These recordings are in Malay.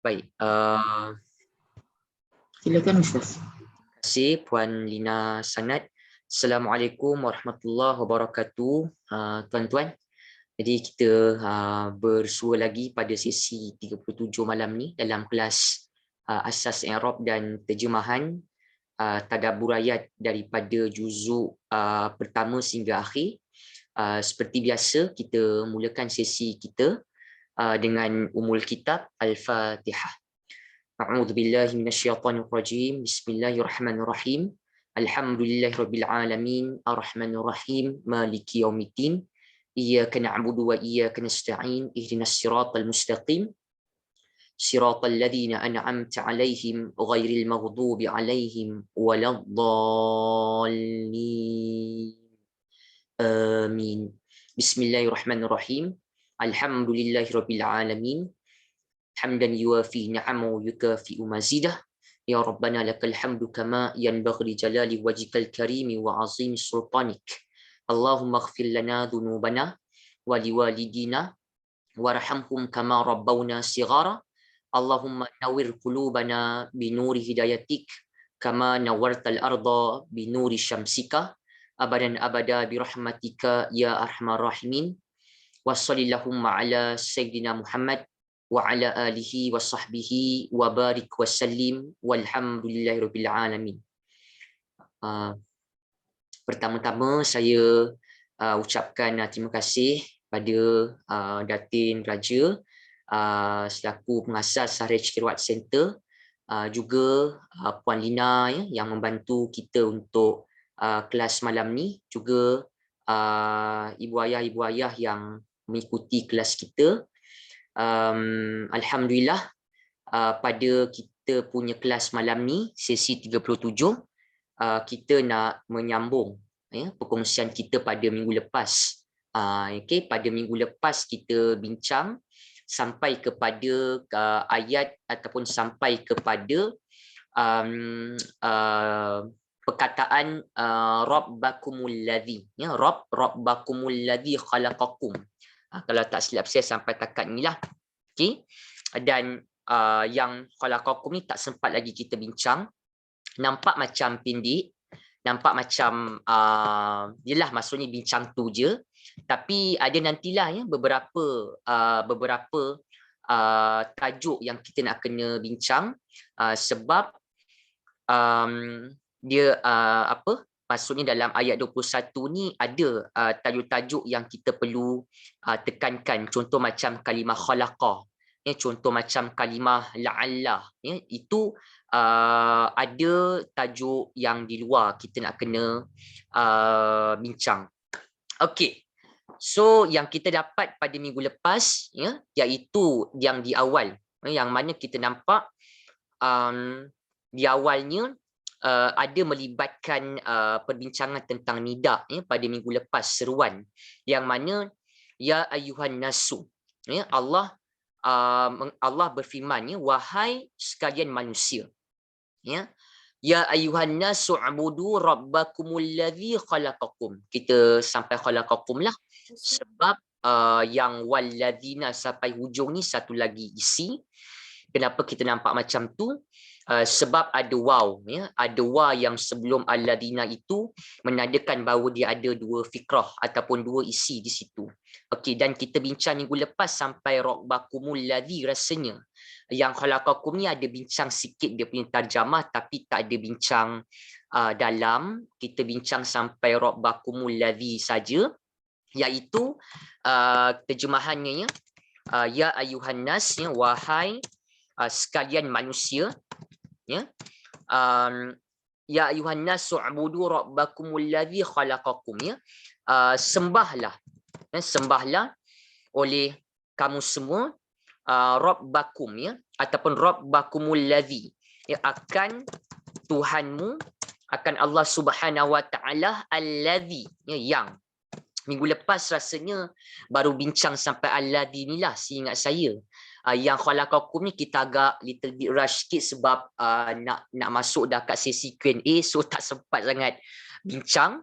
Baik, Silakan Ustaz. terima kasih Puan Lina Sanad. Assalamualaikum warahmatullahi wabarakatuh, tuan-tuan. Jadi kita bersua lagi pada sesi 37 malam ni dalam kelas Asas I'rab dan Terjemahan Tadabbur Ayat daripada juzuk pertama sehingga akhir. Seperti biasa, kita mulakan sesi kita dengan umul kitab Al-Fatihah. A'udzu billahi minasyaitonir rajim. Bismillahirrahmanirrahim. Alhamdulillahirabbil alamin, arrahmanir rahim, maliki yaumiddin. Iyyaka na'budu wa iyyaka nasta'in. Ihdinas siratal mustaqim. Siratal ladzina an'amta 'alaihim ghairil maghdubi 'alaihim waladdallin. Amin. Bismillahirrahmanirrahim. Alhamdulillahirabbil alamin. Hamdan yuwafi ni'amahu yukafi'u mazidah. Ya Rabbana lakal hamdu kama yanbaghi li jalali wajhikal karimi wa azimi sultanik. Allahumma ighfir lana dhunubana wa liwalidina warhamhum kama rabbawna sighara. Allahumma nawwir qulubana binuri hidayatik kama nawwartal arda binuri syamsika abadan abada birahmatika ya arhamar rahimin. Wa sallallahu ala sayyidina Muhammad wa ala alihi wa sahbihi wa barik wa sallim walhamdulillahirabbil alamin. Pertama-tama saya ucapkan terima kasih pada Datin Raja selaku pengasas Sahariah Cikirwat Center, juga Puan Lina yang membantu kita untuk kelas malam ni, juga ibu ayah yang mengikuti kelas kita. Alhamdulillah, pada kita punya kelas malam ni, sesi 37, kita nak menyambung perkongsian kita pada minggu lepas. Pada minggu lepas kita bincang sampai kepada ayat ataupun sampai kepada perkataan Rabbakumul ladzi, Rabbakumul ladzi khalaqakum. Kalau tak silap saya sampai takat ni lah. Okay. Dan yang khalaqakum ni tak sempat lagi kita bincang. Nampak macam pendek, nampak macam yelah maksudnya bincang tu je. Tapi ada nantilah beberapa tajuk yang kita nak kena bincang, sebab dia maksudnya dalam ayat 21 ni ada tajuk-tajuk yang kita perlu tekankan. Contoh macam kalimah khalaqah, contoh macam kalimah la'allah, itu ada tajuk yang di luar kita nak kena bincang. Okey. So yang kita dapat pada minggu lepas, iaitu yang di awal, yang mana kita nampak di awalnya ada melibatkan perbincangan tentang nida pada minggu lepas, seruan yang mana ya ayyuhan nasu, Allah berfirman, wahai sekalian manusia, ya ayyuhan nasu ubudu rabbakumul ladzi khalaqakum. Kita sampai khalaqakum lah, sebab yang walladzina sampai hujung ni satu lagi isi. Kenapa kita nampak macam tu? Sebab ada waw, ada waw yang sebelum alladzina itu menandakan bahawa dia ada dua fikrah ataupun dua isi di situ. Okey, dan kita bincang minggu lepas sampai rabbakumul ladzi, rasanya yang khalaqakum ni ada bincang sikit dia punya tarjamah, tapi tak ada bincang dalam. Kita bincang sampai rabbakumul ladzi saja, iaitu terjemahannya ya ayuhan nas, wahai sekalian manusia, ya ayuhan nas ubudu rabbakumul ladzi khalaqakum, sembahlah oleh kamu semua rabbakum, ataupun rabbakumul ladzi, akan Tuhanmu, akan Allah Subhanahu wa taala, alladzi, yang. Minggu lepas rasanya baru bincang sampai alladzi ni lah, seingat saya. Yang khalaqakum ni kita agak little bit rush sikit sebab nak masuk dah kat sesi Q&A, so tak sempat sangat bincang.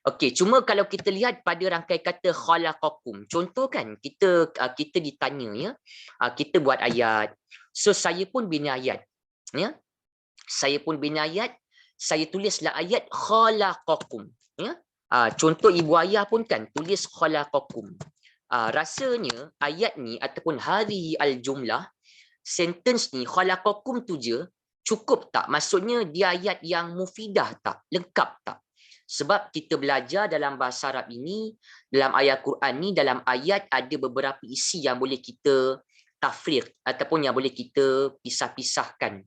Okey, cuma kalau kita lihat pada rangkai kata khalaqakum, contoh kan kita ditanya, kita buat ayat, So saya pun bina ayat. Ya. Saya pun bina ayat, saya tulislah ayat khalaqakum. Ya. Contoh ibu ayah pun kan tulis khalaqakum. Rasanya ayat ni ataupun hadhihi al-jumlah, sentence ni khalaqakum tu je cukup tak? Maksudnya dia ayat yang mufidah tak? Lengkap tak? Sebab kita belajar dalam bahasa Arab ini, dalam ayat Quran ni, dalam ayat ada beberapa isi yang boleh kita tafriq ataupun yang boleh kita pisah-pisahkan.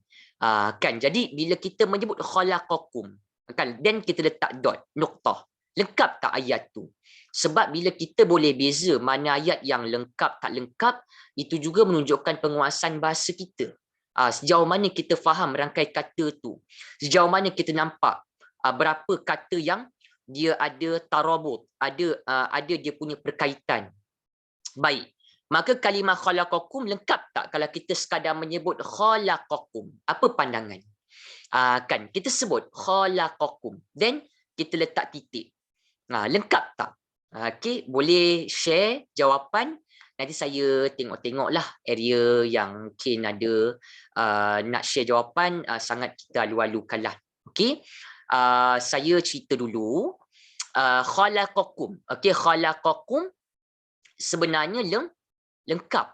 Kan, jadi bila kita menyebut khalaqakum, kan, then kita letak dot, noktah. Lengkap tak ayat tu? Sebab bila kita boleh beza mana ayat yang lengkap tak lengkap, itu juga menunjukkan penguasaan bahasa kita. Sejauh mana kita faham rangkai kata tu, sejauh mana kita nampak berapa kata yang dia ada tarabut, ada dia punya perkaitan. Baik, maka kalimah khalaqakum lengkap tak kalau kita sekadar menyebut khalaqakum? Apa pandangan? Kan kita sebut khalaqakum, then kita letak titik. Lengkap tak? Okey, boleh share jawapan. Nanti saya tengok-tengoklah area yang mungkin ada nak share jawapan, sangat kita alu-alukanlah. Okey. Saya cerita dulu. Khalaqakum. Okey, khalaqakum sebenarnya lengkap.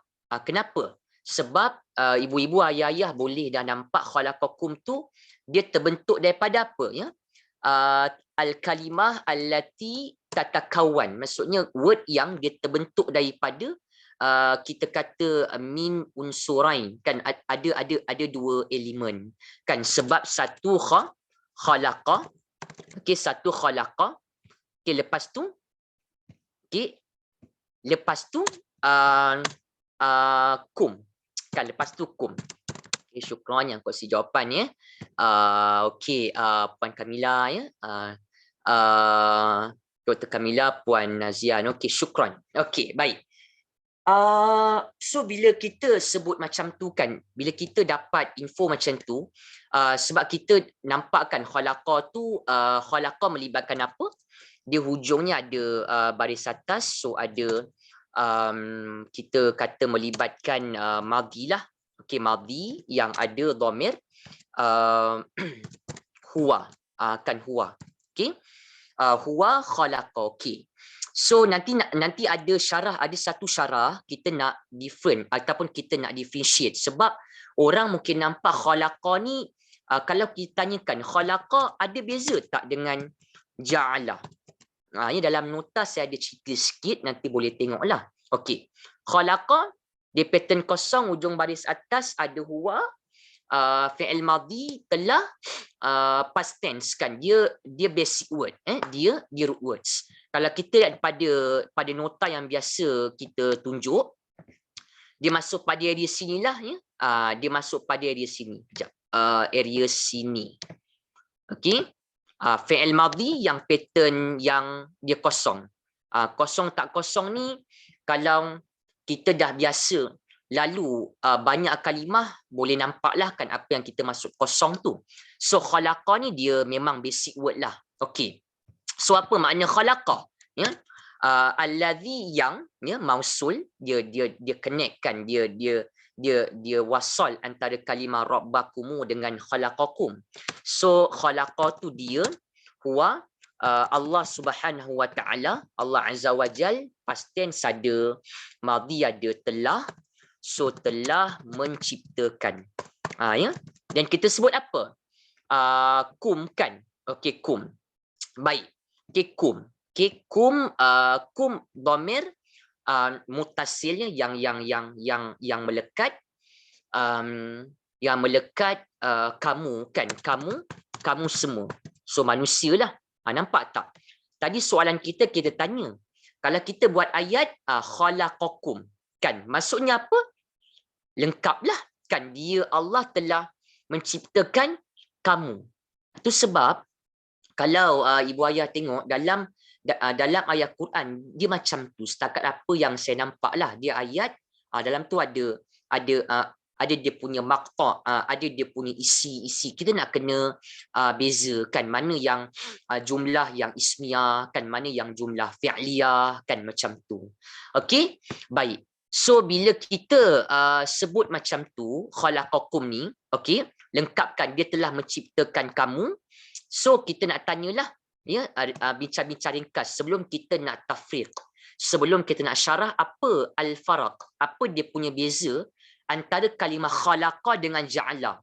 Kenapa? Sebab ibu-ibu, ayah-ayah boleh dah nampak khalaqakum tu dia terbentuk daripada apa, ya? Al-kalimah allati tatakawan. Maksudnya word yang dia terbentuk daripada kita kata min unsurain, kan, ada dua elemen, kan, sebab satu khalaqa, okey, satu khalaqa, okey, lepas tu kum, kan, lepas tu kum. Okay, syukran yang kongsi jawapan, ya. Okey, Puan Kamila, ya. Dr. Kamila, Puan Nazian. Okey, syukran. Okey, baik. So bila kita sebut macam tu, kan, bila kita dapat info macam tu, sebab kita nampakkan khalaqa tu, khalaqa melibatkan apa? Dia hujungnya ada baris atas, so ada kita kata melibatkan madhi lah. Okey, madhi yang ada dhamir huwa, kan, huwa. Okey, huwa khalaqa. Okey, so nanti ada syarah, ada satu syarah kita nak different ataupun kita nak differentiate, sebab orang mungkin nampak khalaqa ni, kalau kita tanyakan khalaqa ada beza tak dengan ja'ala? Ini dalam nota saya ada cerita sikit, nanti boleh tengoklah. Okey, khalaqa dia pattern kosong, ujung baris atas ada huwa, fi'il madhi, telah, past tense, kan, dia basic word, dia root words. Kalau kita lihat pada nota yang biasa kita tunjuk, dia masuk pada area sinilah, ya. Dia masuk pada area sini. Sekejap. Area sini. Okey. Fi'il madhi yang pattern yang dia kosong. Kosong tak kosong ni, kalau kita dah biasa lalu banyak kalimah, boleh nampaklah, kan, apa yang kita maksud kosong tu. So khalaqa ni dia memang basic word lah. Okey. So apa makna khalaqa? Ya. Allazi yang, ya, mausul, dia connectkan, dia wasal antara kalimah rabbakumu dengan khalaqakum. So khalaqa tu dia huwa Allah Subhanahu wa taala, Allah Azza wa Jal, past tense ada, madhi ada, telah, so telah menciptakan. Ya, dan kita sebut apa? Kum, kan. Okey, kum. Baik. Okey, kum. Okey, kum, kum dhamir mutasilnya yang melekat, yang melekat, kamu, kan, kamu semua. So manusialah. Nampak tak? Tadi soalan kita tanya, kalau kita buat ayat khalaqakum, kan, maksudnya apa? Lengkaplah, kan, dia Allah telah menciptakan kamu. Itu sebab kalau ibu ayah tengok dalam ayat Quran, dia macam tu, setakat apa yang saya nampak lah, dia ayat dalam tu ada dia punya maqta', ada dia punya isi. Kita nak kena bezakan mana yang jumlah yang ismiyah, kan, mana yang jumlah fi'liyah, kan, macam tu. Okey, baik. So bila kita sebut macam tu, khalaqakum ni, okey, lengkapkan dia telah menciptakan kamu. So kita nak tanyalah, ya, bincang-bincang ringkas sebelum kita nak tafriq. Sebelum kita nak syarah apa al-faraq, apa dia punya beza antara kalimah khalaqa dengan ja'ala.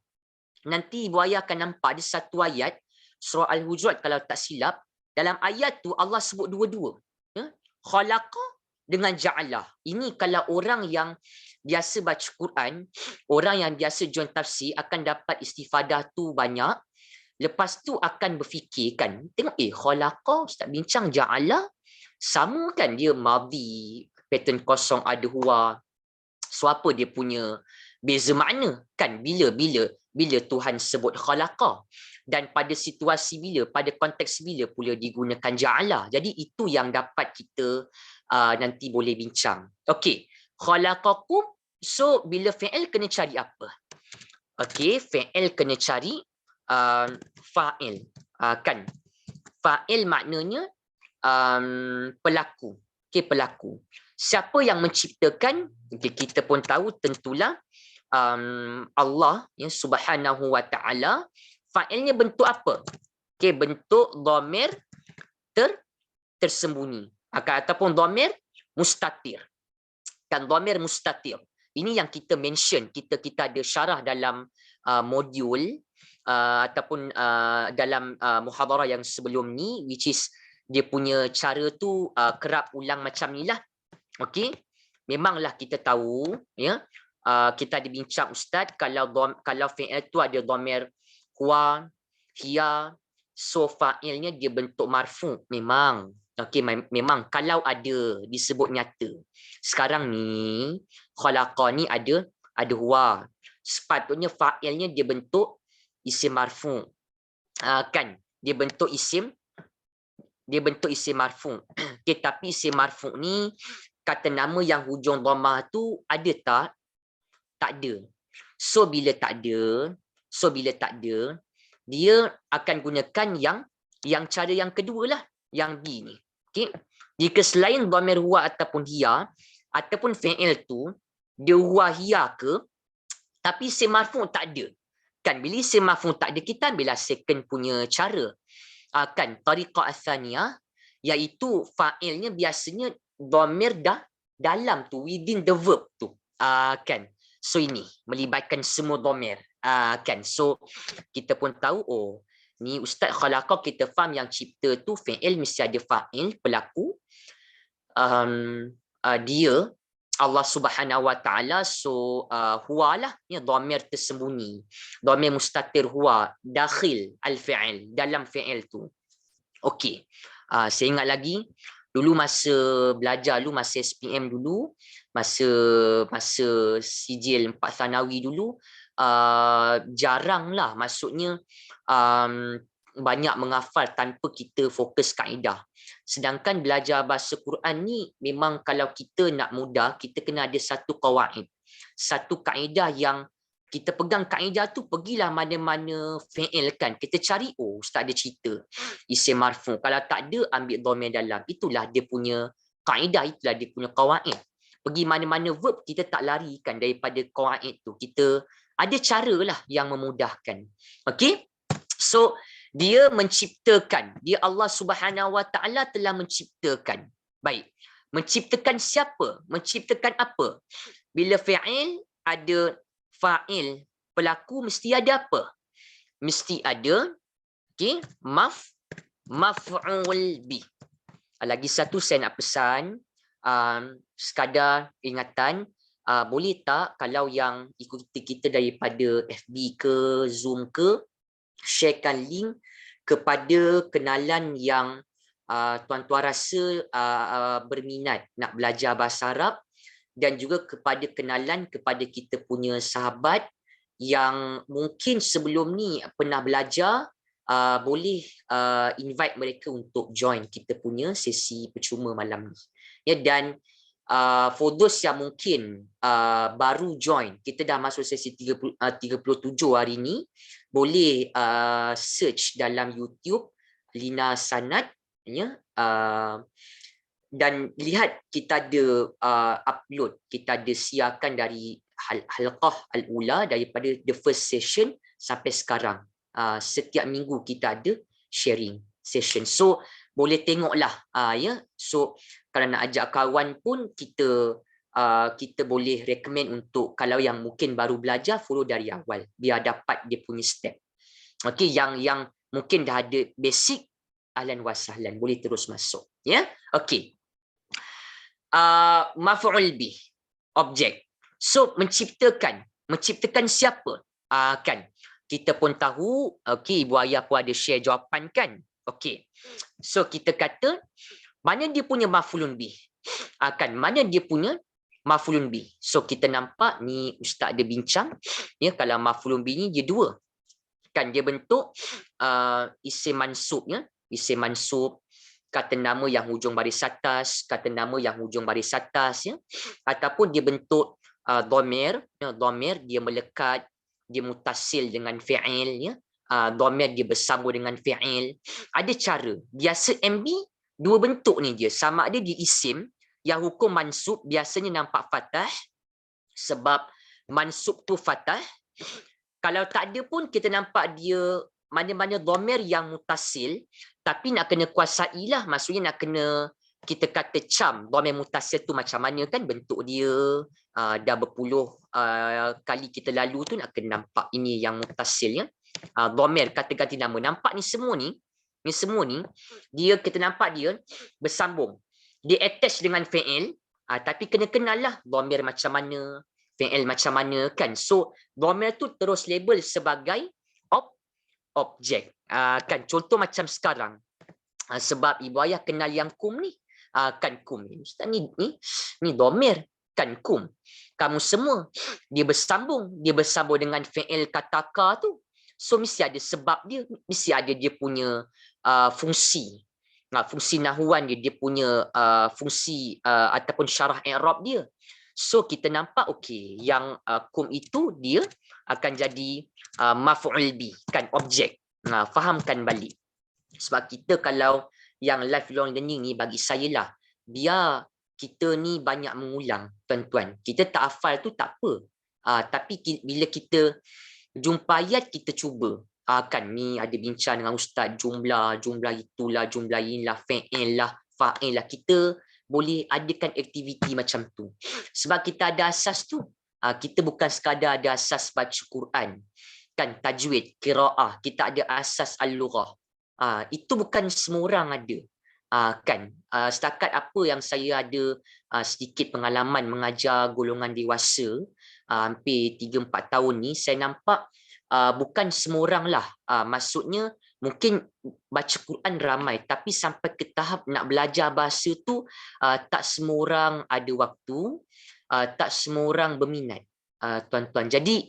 Nanti Ibu Ayah akan nampak ada satu ayat surah Al-Hujurat kalau tak silap, dalam ayat tu Allah sebut dua-dua, ya? Khalaqa dengan ja'ala. Ini kalau orang yang biasa baca Quran, orang yang biasa join tafsir akan dapat istifadah tu banyak. Lepas tu akan berfikir kan, tengok khalaqa Ustaz bincang ja'ala sama kan, dia madhi, pattern kosong ada huwa. So apa dia punya beza makna kan bila Tuhan sebut khalaqa, dan pada situasi bila, pada konteks bila pula digunakan ja'ala. Jadi itu yang dapat kita nanti boleh bincang. Okey, khalaqakum, so bila fi'il kena cari apa? Okey, fi'il kena cari fa'il, kan fa'il maknanya pelaku. Okey, pelaku. Siapa yang menciptakan? Okay, kita pun tahu tentulah Allah, ya, Subhanahu wa taala. Fa'ilnya bentuk apa? Okey, bentuk dhamir tersembunyi, ataupun dhamir mustatir. Kan dhamir mustatir. Ini yang kita mention, kita ada syarah dalam modul ataupun dalam muhadarah yang sebelum ni, which is dia punya cara tu kerap ulang macam ni lah. Okey, memanglah kita tahu, ya, kita ada bincang Ustaz, kalau fi'il tu ada dhamir huwa, hiya, so fa'ilnya dia bentuk marfu. Memang. Okey, memang kalau ada disebut nyata. Sekarang ni khalaqa ni ada huwa. Sepatutnya fa'ilnya dia bentuk isim marfu. Kan? Dia bentuk isim marfu. Okay, tapi isim marfu ni kata nama yang hujung dhammah tu ada tak? Tak ada. So bila tak ada, dia akan gunakan yang cara yang kedua lah, yang B ni. Okay? Jika selain dhamir huwa ataupun hiya, ataupun fi'il tu dia huwa hiya ke, tapi isim marfu tak ada. Kan bila isim marfu tak ada, kita ambillah second punya cara. Kan tariqah ats-tsaniyah, iaitu fa'ilnya biasanya dhamir dalam tu, within the verb tu. Kan. So ini melibatkan semua dhamir. Kan. So kita pun tahu, oh ni Ustaz khalaqa, kita faham yang cipta tu fi'il mesti ada fa'il, pelaku. Dia Allah Subhanahu wa taala, so huwa lah, ya, dhamir tersembunyi, dhamir mustatir huwa dakhil al-fi'il, dalam fi'il tu. Okey, saya ingat lagi dulu masa belajar dulu, masa SPM dulu, masa sijil 4 Thanawi dulu, jaranglah, maksudnya banyak menghafal tanpa kita fokus kaedah. Sedangkan belajar bahasa Quran ni memang kalau kita nak mudah, kita kena ada satu qawaid, satu kaedah yang kita pegang. Kaedah tu pergilah mana-mana fi'il kan, kita cari, oh Ustaz ada cerita isim marfu, kalau tak ada ambil dhamir dalam. Itulah dia punya kaedah, itulah dia punya qawaid. Pergi mana-mana verb, kita tak larikan daripada qawaid tu, kita ada cara lah yang memudahkan. Okey, so dia menciptakan, dia Allah Subhanahu wa taala telah menciptakan. Baik, menciptakan siapa? Menciptakan apa? Bila fi'il ada fa'il, pelaku, mesti ada apa? Mesti ada, okey, maf'ul bi. Lagi satu saya nak pesan, sekadar ingatan, boleh tak kalau yang ikuti kita daripada FB ke Zoom ke, sharekan link kepada kenalan yang tuan-tuan rasa berminat nak belajar bahasa Arab, dan juga kepada kenalan kepada kita punya sahabat yang mungkin sebelum ni pernah belajar, boleh invite mereka untuk join kita punya sesi percuma malam ni. Ya, dan for those yang mungkin baru join, kita dah masuk sesi 37 hari ni, boleh search dalam YouTube Lina Sanad, ya, dan lihat kita ada upload, kita ada siarkan dari halqah al-ula daripada the first session sampai sekarang. Setiap minggu kita ada sharing session. So boleh tengoklah ya. So kalau nak ajak kawan pun kita boleh recommend untuk kalau yang mungkin baru belajar follow dari awal biar dapat dia punya step. Okey, yang mungkin dah ada basic, ahlan wa sahlan, boleh terus masuk ya. Okey. Maf'ul bih, objek. So menciptakan siapa? Kan kita pun tahu, okey, Ibu Ayah pun ada share jawapan kan. Okey. So kita kata mana dia punya maf'ulun bih? Kan mana dia punya maf'ulun bih? So kita nampak ni ustaz ada bincang ya, kalau maf'ulun bih ni dia dua. Kan dia bentuk isim mansub ya, isim mansub, kata nama yang hujung baris atas, kata nama yang hujung baris atas ya, ataupun dia bentuk dhamir ya, dhamir dia melekat, dia mutasil dengan fi'il ya, dhamir dia bersambung dengan fi'il. Ada cara. Biasa MB dua bentuk ni dia, sama ada dia isim yang hukum mansub biasanya nampak fathah sebab mansub tu fathah. Kalau tak ada pun kita nampak dia mana-mana dhamir yang mutasil, tapi nak kena kuasailah, maksudnya nak kena kita kata cam dhamir mutasil tu macam mana kan bentuk dia. Dah berpuluh kali kita lalu tu nak kena nampak ini yang mutasil ya. Dhamir kata ganti nama, nampak ni semua ni dia kita nampak dia bersambung. Dia attach dengan fi'il, tapi kena kenal lah dhamir macam mana, fi'il macam mana kan. So dhamir tu terus label sebagai objek. Kan contoh macam sekarang. Sebab Ibu Ayah kenal yang kum ni. Kan kum ni. Ustaz ni dhamir kan kum. Kamu semua dia bersambung dengan fi'il kataka tu. So mesti ada sebab dia, mesti ada dia punya fungsi. Fungsi nahwan dia punya fungsi ataupun syarah i'rab dia. So kita nampak okey, yang kum itu dia akan jadi maf'ul bih kan, objek. Fahamkan balik. Sebab kita kalau yang lifelong learning ni bagi saya lah, biar kita ni banyak mengulang tuan-tuan. Kita tak hafal tu tak apa. Tapi bila kita jumpa ayat kita cuba. Kan ni ada bincang dengan ustaz, jumlah itulah, jumlah inilah, fa'il lah, fa'il lah. Kita boleh adakan aktiviti macam tu. Sebab kita ada asas tu. Kita bukan sekadar ada asas baca Quran. Kan tajwid, qiraah, kita ada asas al-lughah. Itu bukan semua orang ada. Kan setakat apa yang saya ada sedikit pengalaman mengajar golongan dewasa, hampir 3-4 tahun ni, saya nampak bukan semua orang lah. Maksudnya mungkin baca Quran ramai, tapi sampai ke tahap nak belajar bahasa tu tak semua orang ada waktu, tak semua orang berminat, tuan-tuan. Jadi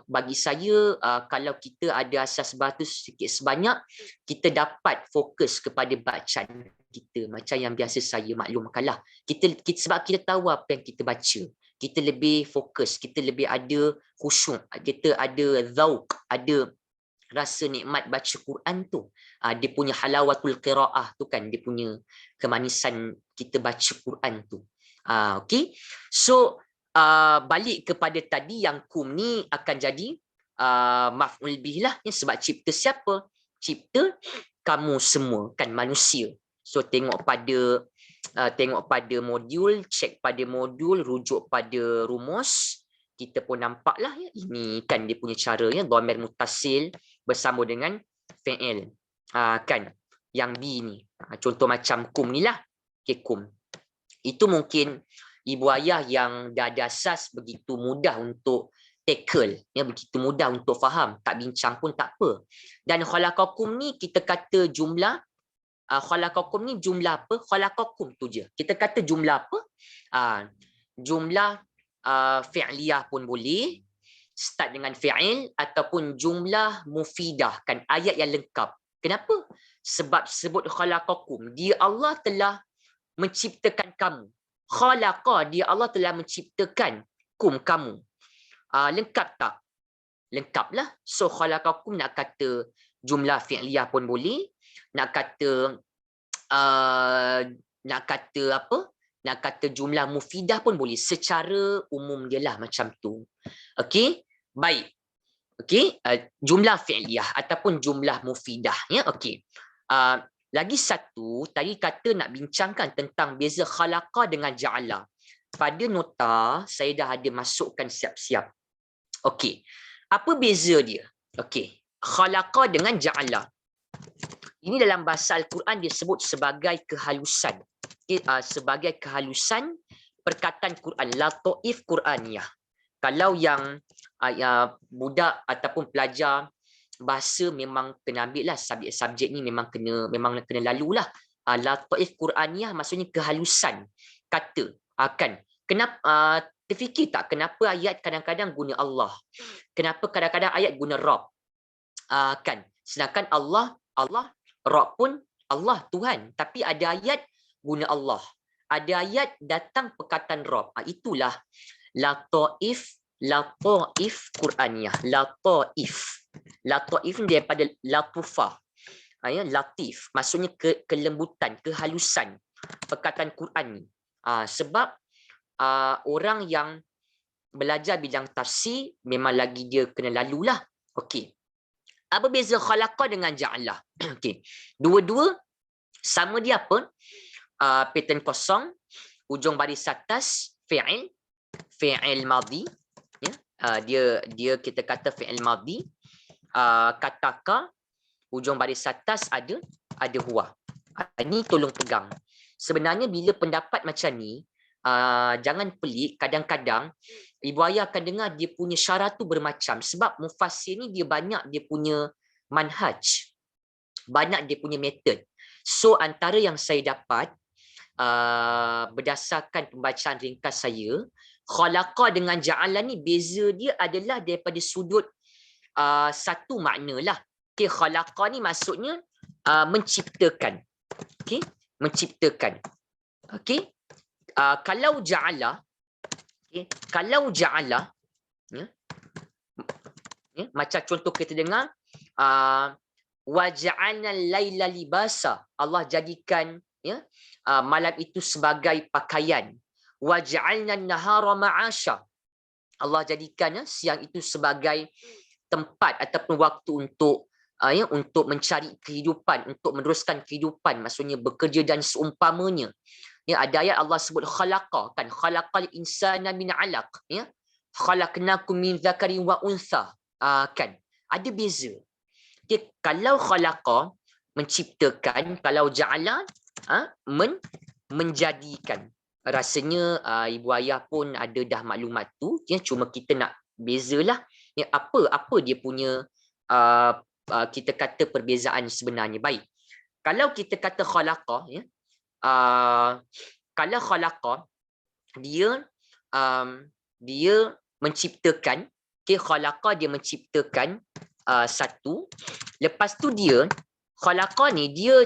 bagi saya kalau kita ada asas bahasa sedikit sebanyak, kita dapat fokus kepada bacaan kita macam yang biasa saya maklumkanlah. Kita sebab kita tahu apa yang kita baca, kita lebih fokus, kita lebih ada khusyuk, kita ada zauq, ada rasa nikmat baca Quran tu. Dia punya halawatul qiraah tu kan, dia punya kemanisan kita baca Quran tu. Okey. So balik kepada tadi, yang kum ni akan jadi maf'ul bih lah ya, sebab cipta siapa? Cipta kamu semua kan, manusia. So tengok pada modul, cek pada modul, rujuk pada rumus, kita pun nampaklah ya, ini kan dia punya cara ya, dhamir mutasil bersambung dengan fi'il. Kan yang B ni, contoh macam kum ni lah. Okay, kum itu mungkin Ibu Ayah yang dah ada asas begitu mudah untuk tackle ya, begitu mudah untuk faham, tak bincang pun tak apa. Dan khalaqakum ni kita kata jumlah, khalaqakum ni jumlah apa? Khalaqakum tu je. Kita kata jumlah apa? Jumlah fi'liyah pun boleh, start dengan fi'il, ataupun jumlah mufidah kan, ayat yang lengkap. Kenapa? Sebab sebut khalaqakum, dia Allah telah menciptakan kamu. Khalaqa, dia Allah telah menciptakan kum, kamu. Lengkap tak? Lengkaplah. So khalaqakum nak kata jumlah fi'liyah pun boleh, nak kata nak kata apa? Nak kata jumlah mufidah pun boleh. Secara umum dia lah macam tu. Okey? Baik. Okey? Jumlah fi'liyah ataupun jumlah mufidah. Ya, okey. Lagi satu, tadi kata nak bincangkan tentang beza khalaqa dengan ja'ala. Pada nota, saya dah ada masukkan siap-siap. Okey. Apa beza dia? Okey. Khalaqa dengan ja'ala. Ini dalam bahasa Al-Quran disebut sebagai kehalusan. Sebagai kehalusan perkataan Quran, lataif Quraniyah. Kalau yang budak ataupun pelajar bahasa memang kena ambil lah subjek ni memang kena lalulah. Lataif Quraniyah maksudnya kehalusan kata. Kan? Kenapa terfikir tak kenapa ayat kadang-kadang guna Allah? Kenapa kadang-kadang ayat guna Rabb? Kan? Sedangkan Allah Rabb pun Allah Tuhan, tapi ada ayat guna Allah. Ada ayat datang perkataan Rabb. Itulah lataif Quraniyah. Lataif daripada latufah. Latif maksudnya kelembutan, kehalusan perkataan Quran ni. Sebab orang yang belajar bidang tafsir memang lagi dia kena lalulah. Okey. Apa beza khalaqa dengan ja'ala? Okey. Dua-dua sama dia apa? Pattern kosong, ujung baris atas fi'il madhi. Ya, dia kita kata fi'il madhi. Kata ka, ujung baris atas ada huwa. Ini tolong pegang. Sebenarnya bila pendapat macam ni, jangan pelik, kadang-kadang ibu ayah akan dengar dia punya syarat tu bermacam. Sebab mufassir ni dia banyak dia punya manhaj. Banyak dia punya method. So antara yang saya dapat, berdasarkan pembacaan ringkas saya, khalaqa dengan ja'ala ni beza dia adalah daripada sudut satu makna lah. Okay, khalaqa ni maksudnya menciptakan. Okay, menciptakan. Okay. Kalau ja'ala, macam contoh kita dengar, wa ja'alna al-laila libasa, Allah jadikan malam itu sebagai pakaian. Wa ja'alna an-nahara ma'asha, Allah jadikan siang itu sebagai tempat ataupun waktu untuk mencari kehidupan, untuk meneruskan kehidupan, maksudnya bekerja dan seumpamanya. Ya, ada ayat Allah sebut khalaqa, kan, khalaqal insana min 'alaq, ya, khalaqnakum min dzakarin wa untha, kan, ada beza. Okay, kalau khalaqa menciptakan, kalau ja'ala menjadikan. Rasanya ibu ayah pun ada dah maklumat tu, ya, cuma kita nak bezalah, ya, apa dia punya kita kata perbezaan sebenarnya. Baik, kalau kita kata khalaqa, ya, kalau khalaqa dia menciptakan, okay, khalaqa dia menciptakan satu, lepas tu dia khalaqa ni dia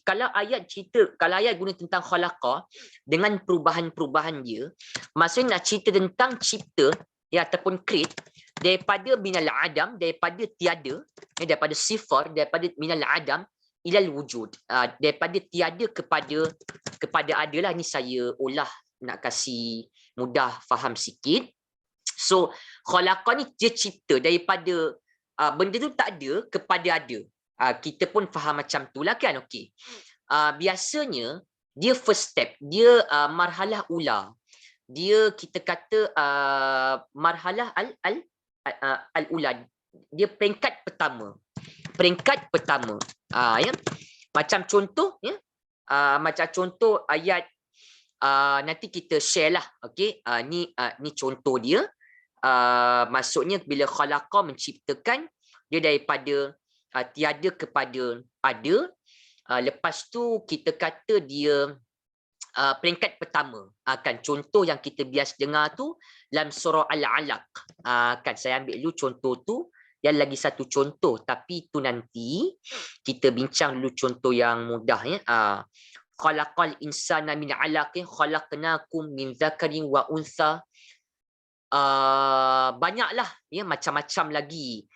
kalau ayat guna tentang khalaqa dengan perubahan-perubahan dia, maksudnya nak cerita tentang cipta, ya, ataupun create daripada minal adam, daripada tiada, daripada sifar, daripada minal adam ilal wujud, daripada tiada kepada adalah. Ni saya olah nak kasih mudah faham sikit. So khalaqa ni dia cipta daripada benda tu tak ada kepada ada. Kita pun faham macam tu lah, kan. Okey. Biasanya dia first step, dia marhalah ula. Dia kita kata marhalah al-ula. Dia peringkat pertama. Ya, macam contoh, ya, macam contoh ayat, nanti kita share lah. Okey, ni contoh dia. Maksudnya bila khalaqa menciptakan dia daripada tiada kepada ada. Lepas tu kita kata dia peringkat pertama. Kan contoh yang kita biasa dengar tu dalam surah Al-Alaq. Kan saya ambil dulu contoh tu. Dan lagi satu contoh, tapi itu nanti kita bincang dulu contoh yang mudah, ya. Khalaqal insana min 'alaqin khalaqnakum min dzakarin wa untha. Banyaklah, ya, macam-macam lagi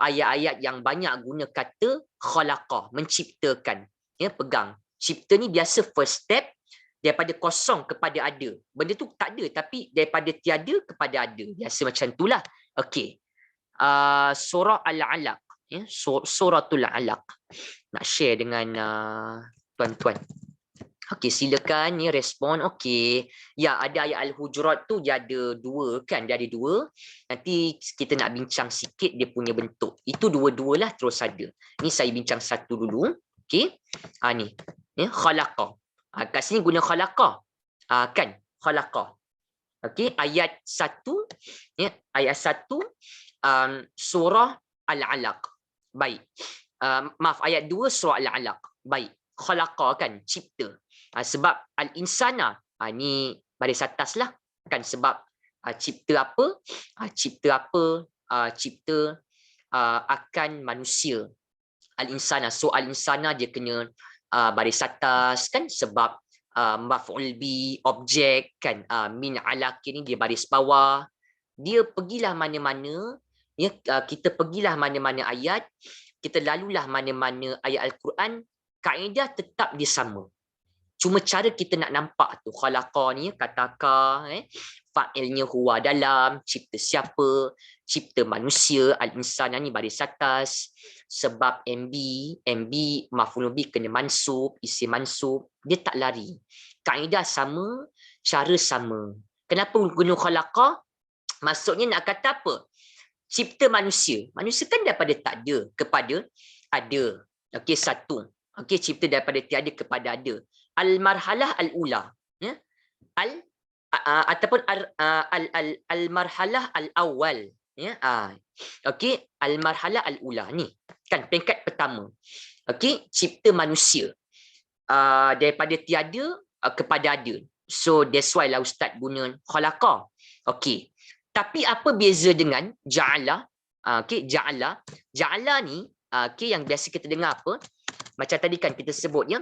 ayat-ayat yang banyak guna kata khalaqa, menciptakan. Ya, pegang. Cipta ni biasa first step daripada kosong kepada ada. Benda tu tak ada tapi daripada tiada kepada ada. Biasa macam itulah. Okey. Surah Al-Alaq, ya, suratul Alaq. Nak share dengan tuan-tuan. Okey, silakan ni respon. Okey. Ya, ada ayat Al-Hujurat tu dia ada dua kan? Dia ada dua. Nanti kita nak bincang sikit dia punya bentuk. Itu dua-dualah terus ada. Ni saya bincang satu dulu. Okey. Ni. Ya, khalaqa. Kat sini guna khalaqa. Kan? Khalaqa. Okey, ayat 1 ya, ayat 1 surah Al-Alaq. Baik. Maaf, ayat 2 surah Al-Alaq. Baik. Khalaqa kan, cipta. Sebab al-insana, ni baris atas lah kan, sebab cipta apa? Cipta apa? Cipta akan manusia. Al-insana. So al-insana dia kena baris atas kan, sebab maf'ul bi, objek kan, min alaqin ni dia baris bawah. Dia pergilah mana-mana, ya, kita pergilah mana-mana ayat, kita lalulah mana-mana ayat Al-Quran, kaedah tetap dia sama. Cuma cara kita nak nampak tu, khalaqa ni kataka, fa'ilnya huwa dalam, cipta siapa, cipta manusia, al-insana ni baris atas, sebab MB maf'ul bi kena mansub, isim mansub, dia tak lari. Kaedah sama, cara sama. Kenapa guna khalaqa? Maksudnya nak kata apa? Cipta manusia. Manusia kan daripada tak ada kepada ada. Okey, satu. Okey, cipta daripada tiada kepada ada. Al-marhalah al-ula, ya. Ataupun al-marhalah al-awwal, ya. Okey, al-marhalah al-ula ni kan peringkat pertama. Okey, cipta manusia daripada tiada kepada ada. So that's why lah ustaz guna khalaqa. Okey. Tapi apa beza dengan ja'ala? Okey, ja'ala. Ja'ala ni okey, yang biasa kita dengar apa? Macam tadi kan kita sebut ya.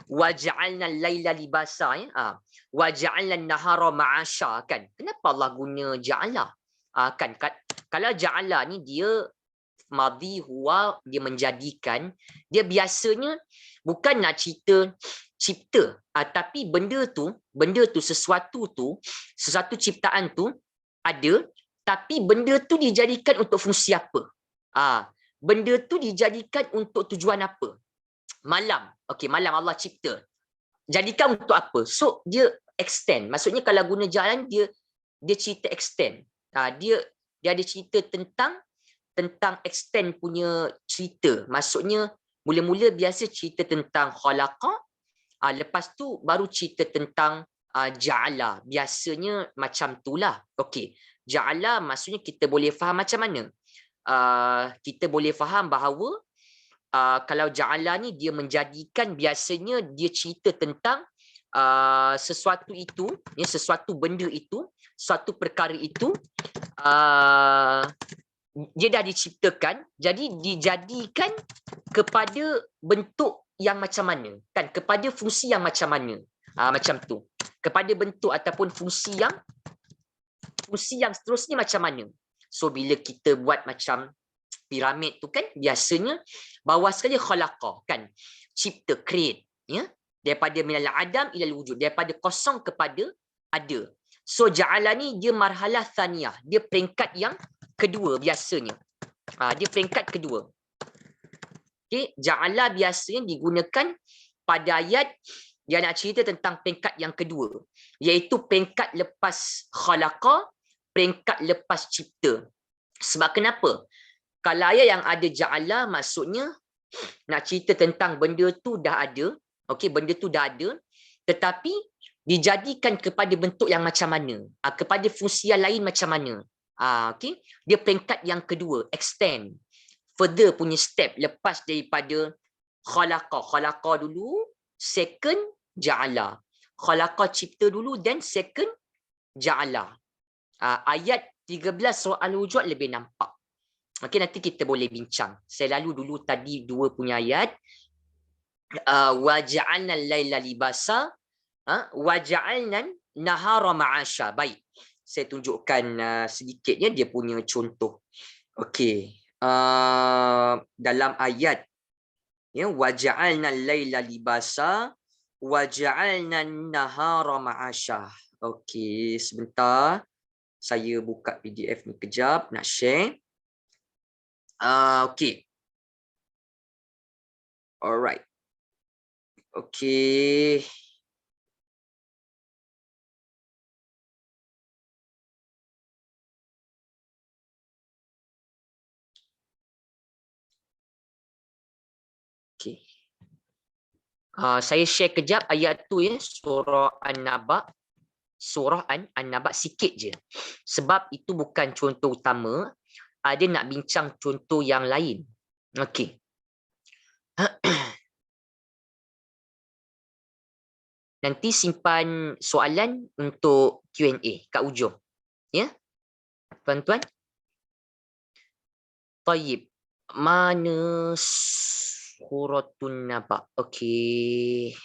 Wa ja'alna al-laila libasa, ya. Wa ja'alna an-nahara ma'asha kan. Kenapa Allah guna ja'ala? Kan kalau ja'ala ni dia madhi huwa, dia menjadikan, dia biasanya bukan nak cipta, tapi benda tu sesuatu ciptaan tu ada, tapi benda tu dijadikan untuk fungsi apa? Benda tu dijadikan untuk tujuan apa? Malam. Okey, malam Allah cipta. Jadikan untuk apa? So dia extend. Maksudnya kalau guna jalan dia cerita extend. Dia ada cerita tentang extend punya cerita. Maksudnya mula-mula biasa cerita tentang khalaqa, lepas tu baru cerita tentang ja'ala. Biasanya macam itulah. Okey. Ja'ala maksudnya kita boleh faham macam mana? Kita boleh faham bahawa kalau ja'ala ni dia menjadikan, biasanya dia cerita tentang sesuatu itu, ya, sesuatu benda itu, suatu perkara itu dia dah diciptakan, jadi dijadikan kepada bentuk yang macam mana, kan, kepada fungsi yang macam mana, macam tu, kepada bentuk ataupun fungsi yang seterusnya macam mana. So bila kita buat macam piramid tu kan, biasanya bawah sekali khalaqa kan, cipta, create, ya, daripada minal adam ilal wujud, daripada kosong kepada ada. So ja'ala ni dia marhalah thaniyah, dia peringkat yang kedua biasanya. Dia peringkat kedua. Okey, ja'ala biasanya digunakan pada ayat yang nak cerita tentang peringkat yang kedua, iaitu peringkat lepas khalaqa, peringkat lepas cipta. Sebab kenapa? Kalau ayat yang ada ja'ala maksudnya nak cerita tentang benda tu dah ada, okey, benda tu dah ada, tetapi dijadikan kepada bentuk yang macam mana, kepada fungsi yang lain macam mana. Okey, dia peringkat yang kedua, extend, further punya step lepas daripada khalaqa dulu, second ja'ala, khalaqa cipta dulu, then second ja'ala. Ayat 13 surah Al-Hujurat lebih nampak. Okey, nanti kita boleh bincang. Saya lalu dulu tadi dua punya ayat. Wa ja'alna al-laila libasa, wa ja'alna nahara ma'asha. Baik. Saya tunjukkan sedikitnya dia punya contoh. Okey. Dalam ayat Ya, waja'alna al-laila libasa waja'alna an-nahara ma'asha. Okey, sebentar. Saya buka PDF ni kejap nak share. Okey. Alright. Okey. Okey. Saya share kejap ayat tu ya, surah An-Naba. Surah An-Naba sikit je. Sebab itu bukan contoh utama. Ada nak bincang contoh yang lain. Okey. Nanti simpan soalan untuk Q&A kat ujung. Ya? Tuan-tuan? Tayyib. Mana suratun Naba? Okey.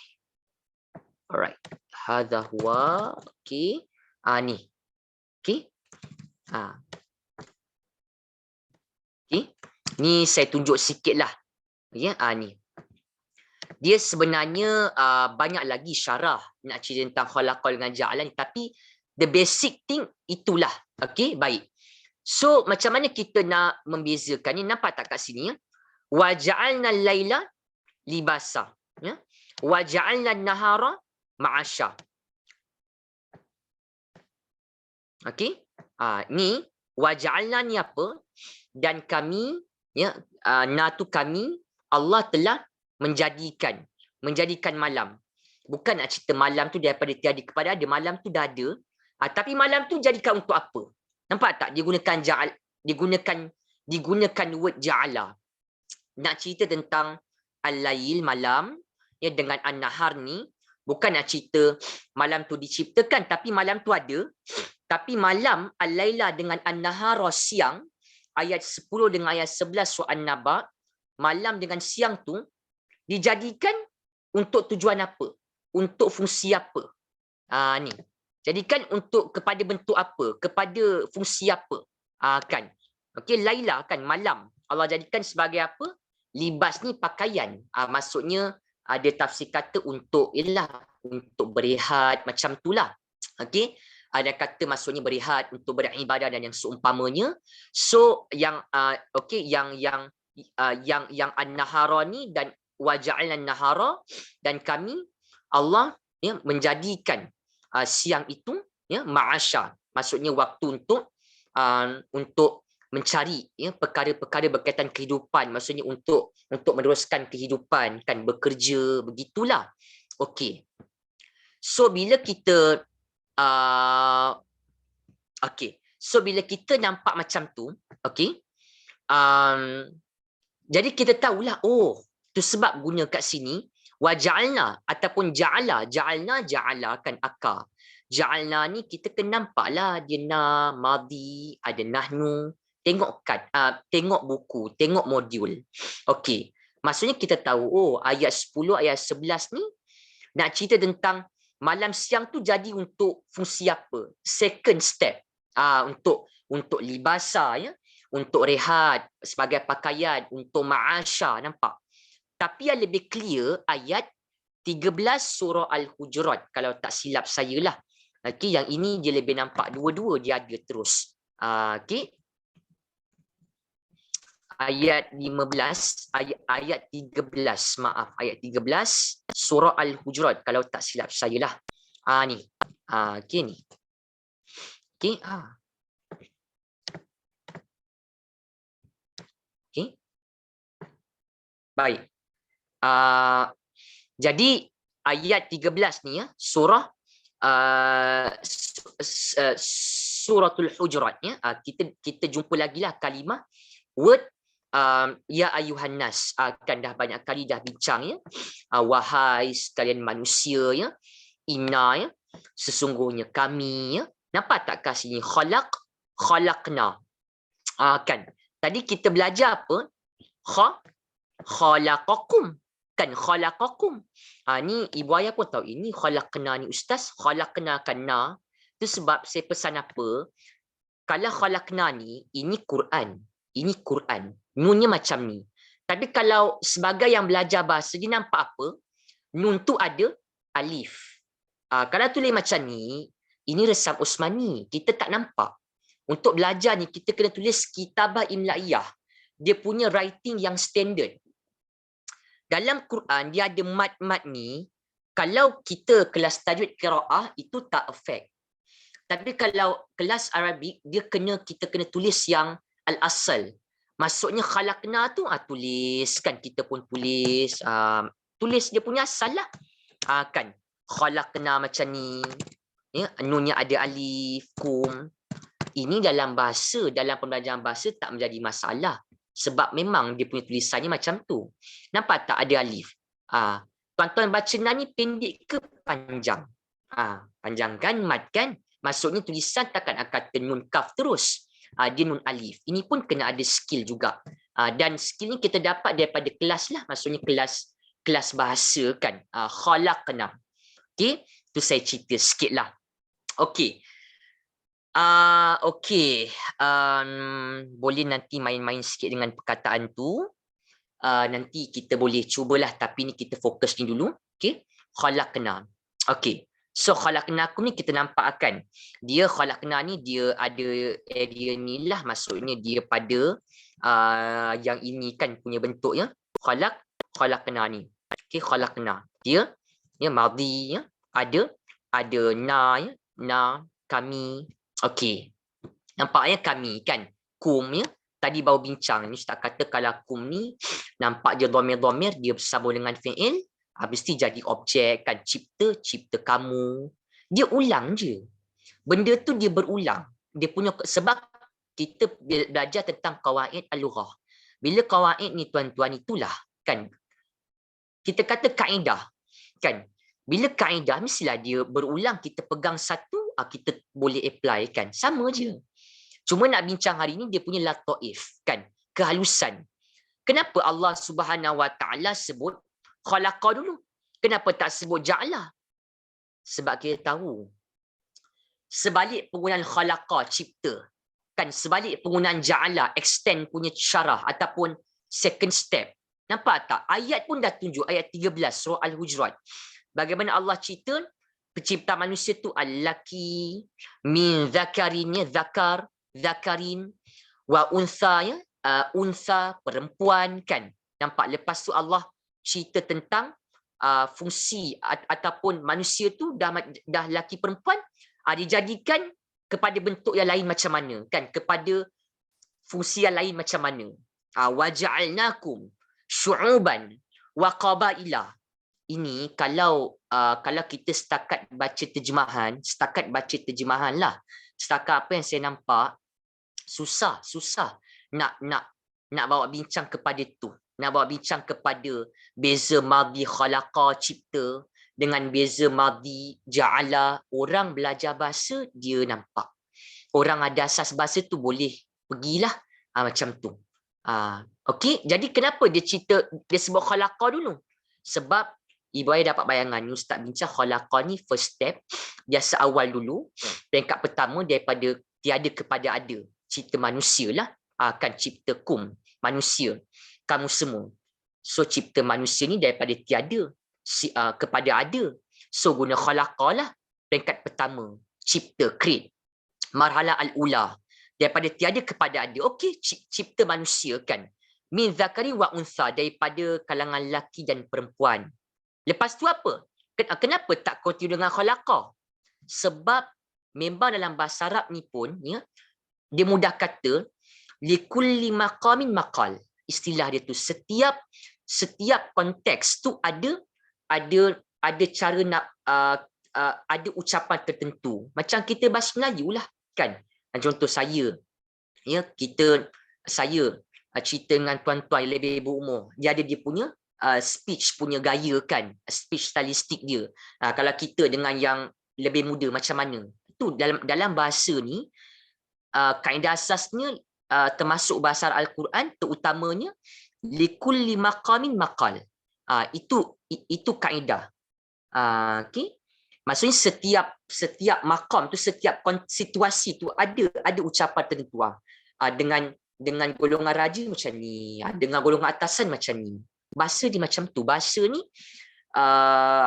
Alright. Hadha huwa. Okey. Ni. Okey. Okey. Ni saya tunjuk sikit lah. Ya, ni. Dia sebenarnya banyak lagi syarah nak cerita tentang khalaqal dengan ja'alan, tapi the basic thing itulah. Okey, baik. So macam mana kita nak membezakan ni? Nampak tak kat sini ya? Wa ja'alna al-laila libasa, ya? Wa ja'alna an-nahara ma'asha. Okey? Ni wa ja'alna ni apa? Dan kami ya, na tu kami, Allah telah menjadikan malam. Bukan nak cerita malam tu daripada tiada kepada ada, malam tu dah ada. Tapi malam tu jadikan untuk apa? Nampak tak? Digunakan word ja'ala. Nak cerita tentang al-lail malam ya, dengan an-nahar ni bukan nak cerita malam tu diciptakan, tapi malam tu ada. Tapi malam al-laila dengan an-nahar siang, ayat 10 dengan ayat 11 surah An-Naba, malam dengan siang tu dijadikan untuk tujuan apa? Untuk fungsi apa? Ni. Jadikan untuk kepada bentuk apa? Kepada fungsi apa? Kan. Okey, laila kan malam. Allah jadikan sebagai apa? Libas ni pakaian. Maksudnya ada tafsir kata untuk untuk berehat macam itulah. Okey. Ada kata maksudnya berehat untuk beribadah dan yang seumpamanya. So yang yang an-nahara ni dan waja'alna an-nahara, dan kami Allah ya menjadikan siang itu ya ma'asya, maksudnya waktu untuk mencari ya perkara-perkara berkaitan kehidupan, maksudnya untuk meneruskan kehidupan kan, bekerja begitulah. Okey. So bila kita so bila kita nampak macam tu, okey, jadi kita tahulah, oh tu sebab guna kat sini waja'alna ataupun ja'ala kan akar. Ja'alna ni kita kena nampaklah dia na madi, ada nahnu. Tengok tengok buku, tengok modul. Okey. Maksudnya kita tahu, oh ayat 10 ayat 11 ni nak cerita tentang malam siang tu jadi untuk fungsi apa? Second step. Untuk libasa ya, untuk rehat sebagai pakaian, untuk ma'asya, nampak? Tapi yang lebih clear ayat 13 surah Al-Hujurat kalau tak silap saya lah. Okey, yang ini dia lebih nampak dua-dua dia ada terus. Okey. Ayat 15, ayat 13, maaf, ayat 13 surah Al-Hujurat kalau tak silap saya lah. Ni. Okey ni. Okey, okey. Baik. Jadi ayat 13 ni ya, surah suratul Hujurat ya. Kita jumpa lagi lah kalimah word ya ayuhan nas, kan dah banyak kali dah bincang ya. Wahai sekalian manusia ya, inna ya, sesungguhnya kami ya. Nampak tak kat sini khalaqna. Kan tadi kita belajar apa? Khalaqakum, kan khalaqakum. Ni ibu ayah pun tahu ini khalaqna ni ustaz, khalaqna kan na. Tu sebab saya pesan apa? Kalau khalaqna ni ini Quran. Ini Quran. Nunnya macam ni. Tapi kalau sebagai yang belajar bahasa, dia nampak apa? Nun tu ada alif. Kalau tulis macam ni, ini resam Osmani. Kita tak nampak. Untuk belajar ni, kita kena tulis kitabah imla'iyah. Dia punya writing yang standard. Dalam Quran, dia ada mat-mat ni. Kalau kita kelas tajwid qiraah, itu tak affect. Tapi kalau kelas Arabik, kita kena tulis yang al-asal. Maksudnya khalaqna tu tulis kan, kita pun tulis tulis dia punya asal lah. Kan khalaqna macam ni, ya, nunnya ada alif, kum. Ini dalam bahasa, dalam pembelajaran bahasa tak menjadi masalah sebab memang dia punya tulisannya macam tu. Nampak tak ada alif? Tuan-tuan baca ni pendek ke panjang? Panjang kan, mat kan? Maksudnya tulisan takkan akan tenun kaf terus. Dia nun alif. Ini pun kena ada skill juga. Dan skill ni kita dapat daripada kelas lah. Maksudnya kelas bahasa kan. Khalaqna. Okay. Tu saya cerita sikit lah. Okay. Okay. Boleh nanti main-main sikit dengan perkataan tu. Nanti kita boleh cubalah. Tapi ni kita fokus ni dulu. Okay. Khalaqna. Okay. So khalaqnakum ni kita nampak akan dia khalaqna ni dia ada area ni lah, maksudnya dia pada yang ini kan punya bentuk ya. Khalaqna ni. Okey, khalaqna. Dia madhi ya. Ada na ya, na kami. Okey. Nampaknya kami kan. Kum ya. Tadi baru bincang ni Ustaz kata kalau kum ni nampak dia dhamir-dhamir dia bersambung dengan fi'il. Mesti jadi objek kan, cipta kamu. Dia ulang je. Benda tu dia berulang. Dia punya sebab kita belajar tentang qawaid al-lughah. Bila qawaid ni tuan-tuan itulah kan. Kita kata kaedah kan. Bila kaedah mestilah dia berulang, kita pegang satu, kita boleh apply kan. Sama je. Cuma nak bincang hari ni dia punya lataif kan, kehalusan. Kenapa Allah Subhanahu Wa Taala sebut khalaqa dulu? Kenapa tak sebut ja'ala? Sebab kita tahu sebalik penggunaan khalaqa, cipta, kan sebalik penggunaan ja'ala, extend punya syarah ataupun second step. Nampak tak? Ayat pun dah tunjuk, ayat 13 surah Al-Hujurat. Bagaimana Allah cerita pencipta manusia tu al-laki min zakarinnya zakarin wa untha ya, untha perempuan kan. Nampak lepas tu Allah cerita tentang fungsi ataupun manusia tu dah laki perempuan dijadikan kepada bentuk yang lain macam mana kan, kepada fungsi yang lain macam mana. Waja'alnakum syu'uban wa qabaila. Ini kalau kita setakat baca terjemahan lah. Setakat apa yang saya nampak susah nak bawa bincang kepada tu. Nak bawa bincang kepada beza madhi khalaqa, cipta, dengan beza madhi ja'ala. Orang belajar bahasa, dia nampak. Orang ada asas bahasa tu boleh pergilah macam tu. Okey, jadi kenapa dia sebut khalaqa dulu? Sebab ibu ayah dapat bayangan ni, Ustaz bincang khalaqa ni first step, biasa awal dulu. Peringkat pertama daripada tiada kepada ada. Cipta manusia lah. Kan cipta kum, manusia. Kamu semua. So cipta manusia ni daripada tiada kepada ada. So guna khalaqa lah. Peringkat pertama. Cipta, create. Marhala al-ula. Daripada tiada kepada ada. Okey, cipta manusia kan. Min zakari wa untha. Daripada kalangan lelaki dan perempuan. Lepas tu apa? Kenapa tak continue dengan khalaqa? Sebab memang dalam bahasa Arab ni pun, ya, dia mudah kata, likulli maqamin maqal. Istilah dia tu, setiap konteks tu ada cara nak ada ucapan tertentu. Macam kita bahasa Melayu lah kan. Contoh saya cerita dengan tuan-tuan yang lebih berumur, dia ada dia punya speech punya gaya kan, speech stylistik dia. Kalau kita dengan yang lebih muda macam mana? Itu dalam bahasa ni kaedah asasnya termasuk bahasa Al-Quran terutamanya likulli maqamin maqal. Itu kaedah. Okey. Maksudnya setiap maqam tu, setiap situasi tu ada ucapan tertentu dengan dengan golongan raja macam ni, dengan golongan atasan macam ni. Bahasa dia macam tu. Bahasa ni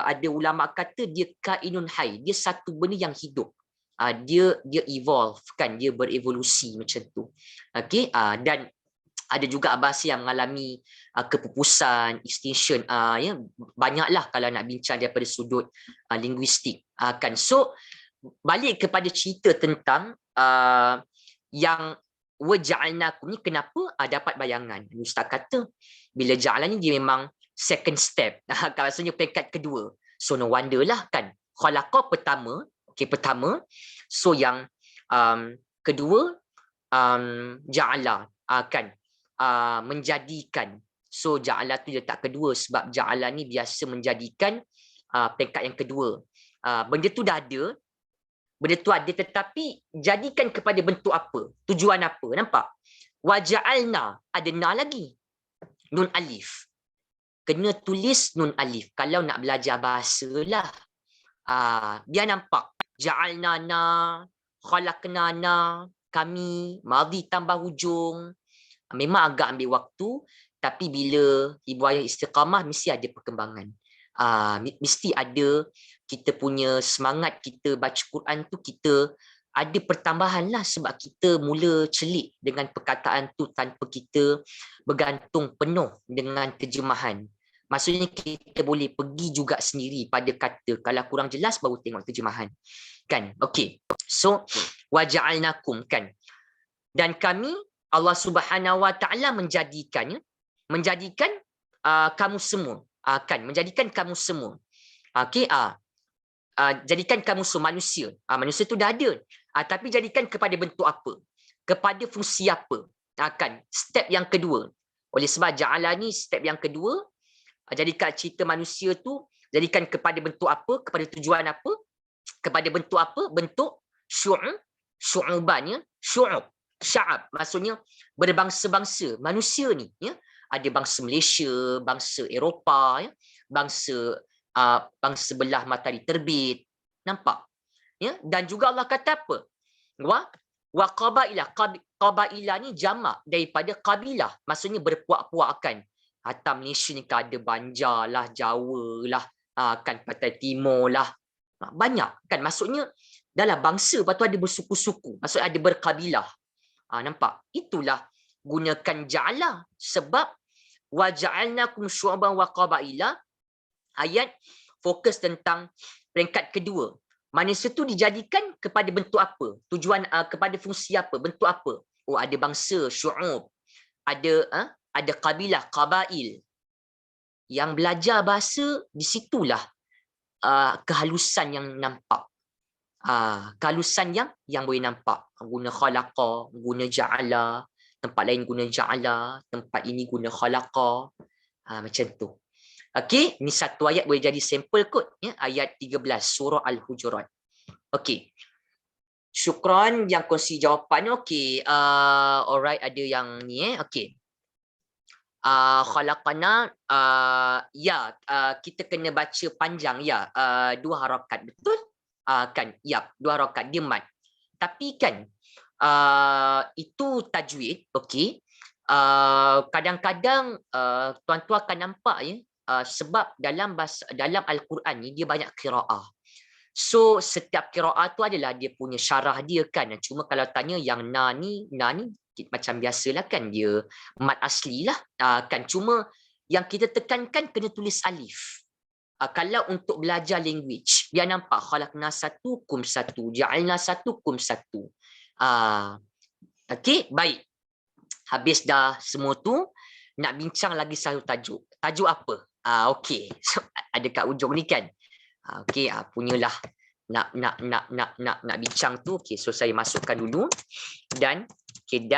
ada ulama kata dia kainun hai, dia satu benda yang hidup. Dia evolve kan, dia berevolusi macam tu. Okey, dan ada juga bahasa yang mengalami kepupusan, extinction, ya, banyaklah kalau nak bincang daripada sudut linguistik, kan. So balik kepada cerita tentang yang waja'alnakum ni, kenapa dapat bayangan. Ustaz kata bila ja'ala ni dia memang second step, kalau maksudnya peringkat kedua. So no wonder lah kan, khalaqa pertama, okey, pertama. So yang kedua ja'ala, kan, menjadikan. So ja'ala tu letak kedua, sebab ja'ala ni biasa menjadikan peringkat yang kedua. Benda tu dah ada, benda tu ada, tetapi jadikan kepada bentuk apa, tujuan apa, nampak? Waja'alna, ada na lagi, nun alif, kena tulis nun alif kalau nak belajar bahasa lah. Biar nampak, ja'alna na, khalaqna na, kami, madhi tambah hujung, memang agak ambil waktu, tapi bila ibu ayah istiqamah mesti ada perkembangan. Mesti ada, kita punya semangat kita baca Quran tu, kita ada pertambahan lah, sebab kita mula celik dengan perkataan tu tanpa kita bergantung penuh dengan terjemahan. Maksudnya kita boleh pergi juga sendiri pada kata, kalau kurang jelas baru tengok terjemahan, kan. Okey, so waja'alnakum, kan, dan kami, Allah Subhanahu Wa Taala menjadikannya, menjadikan kamu semua, kan, menjadikan kamu semua. Okey, jadikan kamu semua manusia. Manusia tu dah ada, tapi jadikan kepada bentuk apa, kepada fungsi apa, kan. Step yang kedua. Oleh sebab ja'ala ni step yang kedua, jadikan cerita manusia tu, jadikan kepada bentuk apa, kepada tujuan apa, kepada bentuk apa, bentuk syu'uban, ya, syu'ub, sya'ab, maksudnya berbangsa-bangsa manusia ni, ya. Ada bangsa Malaysia, bangsa Eropah, ya, bangsa belah matahari terbit, nampak, ya. Dan juga Allah kata apa, wa qabailah, qabailah ni jamak daripada qabilah, maksudnya berpuak-puakkan. Hatta Malaysia ni kan ada Banjar lah, Jawa lah, kan, Pantai Timur lah, banyak kan, maksudnya dalam bangsa, lepas tu ada bersuku-suku, maksudnya ada berkabilah. Nampak, itulah gunakan ja'ala, sebab wa ja'alnakum syu'aban wa qabaila, ayat fokus tentang peringkat kedua, manusia tu dijadikan kepada bentuk apa, tujuan, kepada fungsi apa, bentuk apa. Oh, ada bangsa, syu'ub, ada kabilah, qabail. Yang belajar bahasa, di situlah kehalusan yang nampak. Kehalusan yang boleh nampak. Guna khalaqa, guna ja'ala, tempat lain guna ja'ala, tempat ini guna khalaqa, macam tu. Okey, ni satu ayat boleh jadi sampel kot, ya, ayat 13 surah Al-Hujurat. Okey, syukran yang kongsi jawapan. Okey, alright, ada yang ni, okey. Khalaqana, ya, kita kena baca panjang, ya, 2 harakat, betul? Kan, ya, 2 harakat, dia mat. Tapi kan, itu tajwid, okey. Kadang-kadang tuan-tuan akan nampak, ya, sebab dalam Al-Quran ni dia banyak qiraah. So setiap qiraah tu adalah dia punya syarah dia, kan. Cuma kalau tanya yang na ni macam biasalah kan, dia mat asli lah, kan. Cuma yang kita tekankan kena tulis alif. Kalau untuk belajar language, biar nampak khalaqna satu kum satu, ja'alna satu kum satu. Okey, baik. Habis dah semua tu, nak bincang lagi satu tajuk. Tajuk apa? Okey. So, ada kat ujung ni kan. Okey, punyalah nak bincang tu. Okey, so saya masukkan dulu. Dan okey,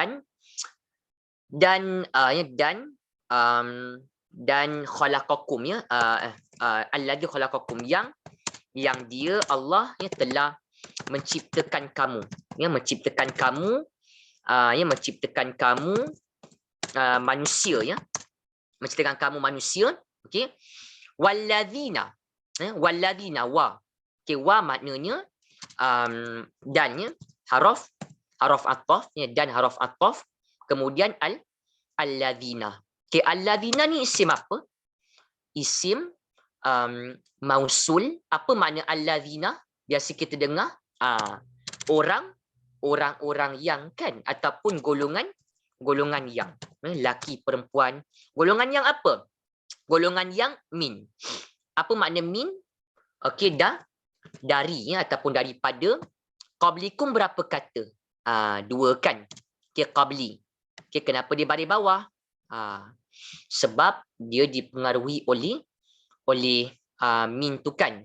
dan khalaqakum, ya, alladzi khalaqakum, yang dia Allah, ya, telah menciptakan kamu, ya, menciptakan kamu, menciptakan kamu manusia, ya, menciptakan kamu manusia. Okey, walladzina, walladzina, wa, okey, wa maknanya dan, ya, haraf ataf, ya, dan haraf ataf. kemudian alladzina. Okey, alladzina ni isim apa? Isim mausul. Apa makna alladzina? Biasa kita dengar orang-orang yang kan, ataupun golongan yang, laki perempuan. Golongan yang apa? Golongan yang min. Apa makna min? Okey, dari ataupun daripada. Qablikum berapa kata? 2 kan? Okey, qabli. Okey, kenapa dia baris bawah? Sebab dia dipengaruhi oleh min tu kan.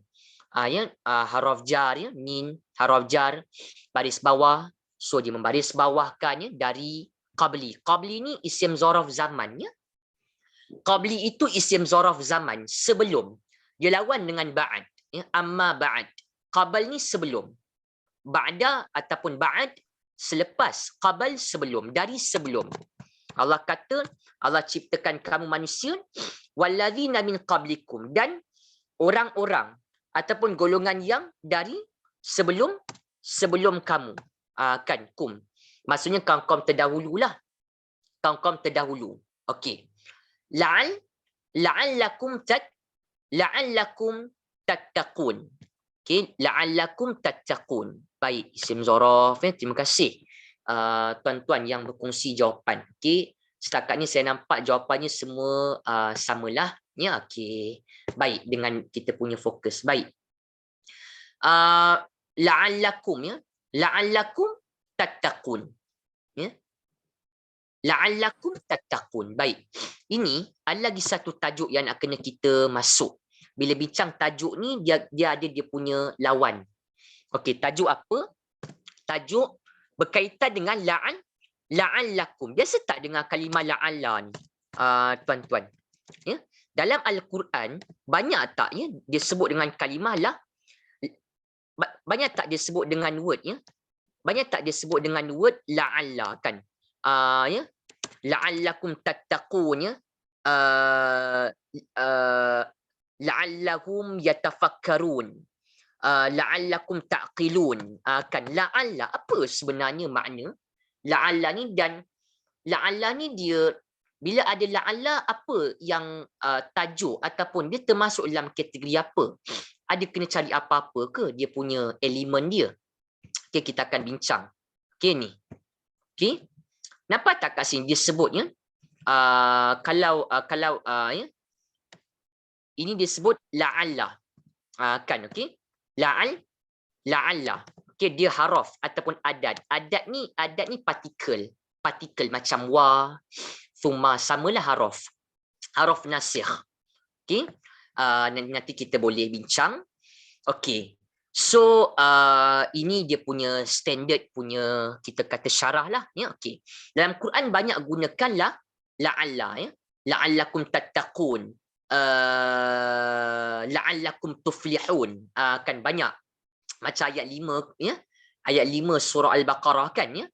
Haraf jar, min, haraf jar, baris bawah. So dia membaris bawahkan dari qabli. Qabli ni isim zaraf zaman. Qabli itu isim zaraf zaman, sebelum. Dia lawan dengan ba'd. Amma ba'd. Qabl ni sebelum. Ba'da ataupun ba'd selepas. Qabl sebelum, dari sebelum. Allah kata, Allah ciptakan kamu manusia, walladzina min qablikum, dan orang-orang ataupun golongan yang dari sebelum kamu. Kan, kum. Maksudnya kaum-kaum terdahululah. Kaum-kaum terdahulu. Okey. La'allakum tattaqun. Okey, la'allakum tattaqun. Baik, isim zaraf. Terima kasih tuan-tuan yang berkongsi jawapan. Okey, setakat ni saya nampak jawapannya semua samalah. Ya, okey. Baik, dengan kita punya fokus. Baik. La'allakum, ya. La'allakum tattaqun. Ya. La'allakum tattaqun. Baik. Ini ada lagi satu tajuk yang nak kena kita masuk. Bila bincang tajuk ni, dia ada dia punya lawan. Okey, tajuk apa? Tajuk berkaitan dengan la'allakum. Biasa tak dengar kalimah la'alla ni, tuan-tuan? Ya? Dalam Al-Quran, banyak tak ya dia sebut dengan kalimah banyak tak dia sebut dengan word, ya? Banyak tak dia sebut dengan word la'alla, kan? Ya? La'allakum tattaqun, ya? La'allahum yatafakkarun, la'allakum ta'qilun. Kan, la'alla, apa sebenarnya makna la'alla ni? Dan la'alla ni dia, bila ada la'alla, apa yang tajuk ataupun dia termasuk dalam kategori apa? Ada kena cari apa-apa ke dia punya elemen dia? Okay, kita akan bincang. Okay, ni. Okay. Nampak tak kat sini dia sebutnya? Kalau ya, ini dia sebut la'alla. Kan, okey? La'alla. Okey, dia haraf ataupun adat. Adat ni partikel. Partikel macam wa, thumma, samalah haraf. Haraf nasikh. Okey? Nanti kita boleh bincang. Okey. So, ini dia punya standard punya, kita kata syarah lah. Ya, okey. Dalam Quran banyak gunakan la'alla, ya. La'allakum tattaqun. La'allakum tuflihun. Kan banyak. Macam ayat 5, ya. Ayat 5 surah Al-Baqarah, kan, ya.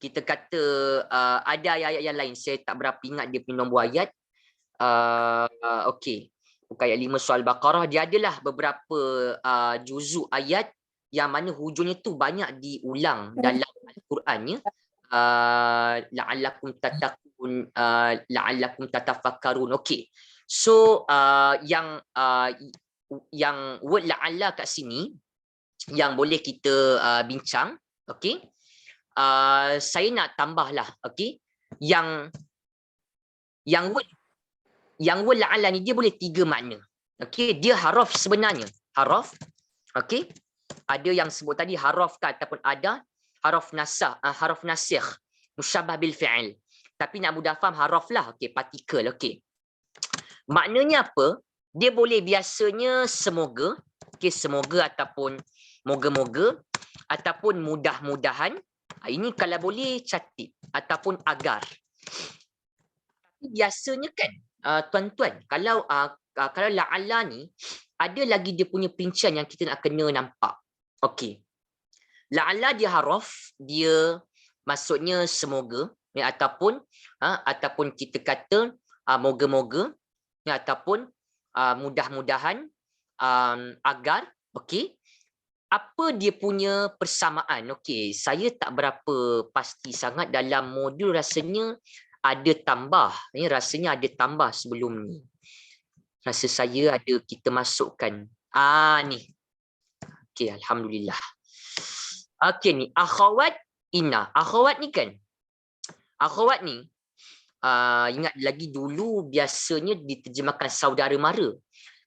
Kita kata ada ayat-ayat yang lain, saya tak berapa ingat dia punya nombor ayat. Okey. Bukan ayat 5 surah Al-Baqarah, dia adalah beberapa juzuk ayat yang mana hujungnya tu banyak diulang dalam Al-Quran, ya. La'allakum tattaqun, la'allakum tatafakkarun. Okey. So yang word la'alla kat sini yang boleh kita bincang, okey. Saya nak tambahlah, okey. Yang word la'alla ni dia boleh 3 makna. Okey, dia haraf sebenarnya. Haraf. Okey. Ada yang sebut tadi haraf kan, ataupun ada haraf nasikh, musyabbah bil fi'il. Tapi nak mudah faham, haraf lah. Okey, partikel. Okey. Maknanya apa? Dia boleh biasanya semoga, okey, semoga ataupun moga-moga ataupun mudah-mudahan. Ini kalau boleh catit ataupun agar. Tapi biasanya kan, tuan-tuan, kalau la'alla ni ada lagi dia punya perincian yang kita nak kena nampak. Okey. La'alla dia haraf, dia maksudnya semoga, ya, ataupun kita kata moga-moga, ya, ataupun mudah-mudahan, agar, okey. apa dia punya persamaan? Okey, saya tak berapa pasti sangat dalam modul rasanya ada tambah. Rasanya ada tambah sebelum ni. Rasa saya ada kita masukkan. Ni. Okey, alhamdulillah. Okey ni, akhawat inna. Akhawat ni kan. Akhawat ni ingat lagi dulu biasanya diterjemahkan saudara mara.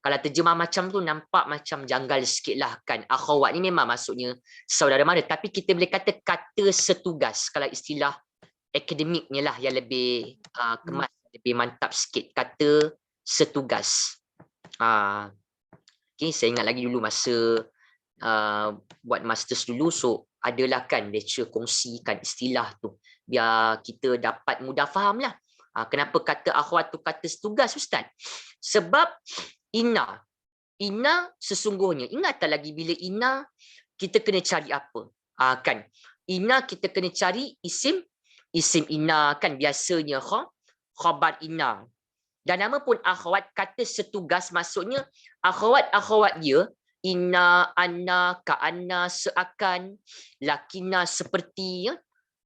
Kalau terjemah macam tu nampak macam janggal sikit lah kan. Akhawat ni memang maksudnya saudara mara. Tapi kita boleh kata setugas. Kalau istilah akademiknya lah yang lebih kemas, lebih mantap sikit. Kata setugas. Okay, saya ingat lagi dulu masa buat masters dulu. So adalah kan lecture kongsikan istilah tu. Biar kita dapat mudah faham lah. Kenapa kata akhwat tu kata setugas Ustaz? Sebab Inna sesungguhnya, ingat tak lagi bila Inna kita kena cari apa? Kan Inna kita kena cari isim Inna kan biasanya khabar Inna. Dan nama pun akhwat kata setugas maksudnya akhwat dia inna, anna, ka'anna, seakan, lakinna seperti,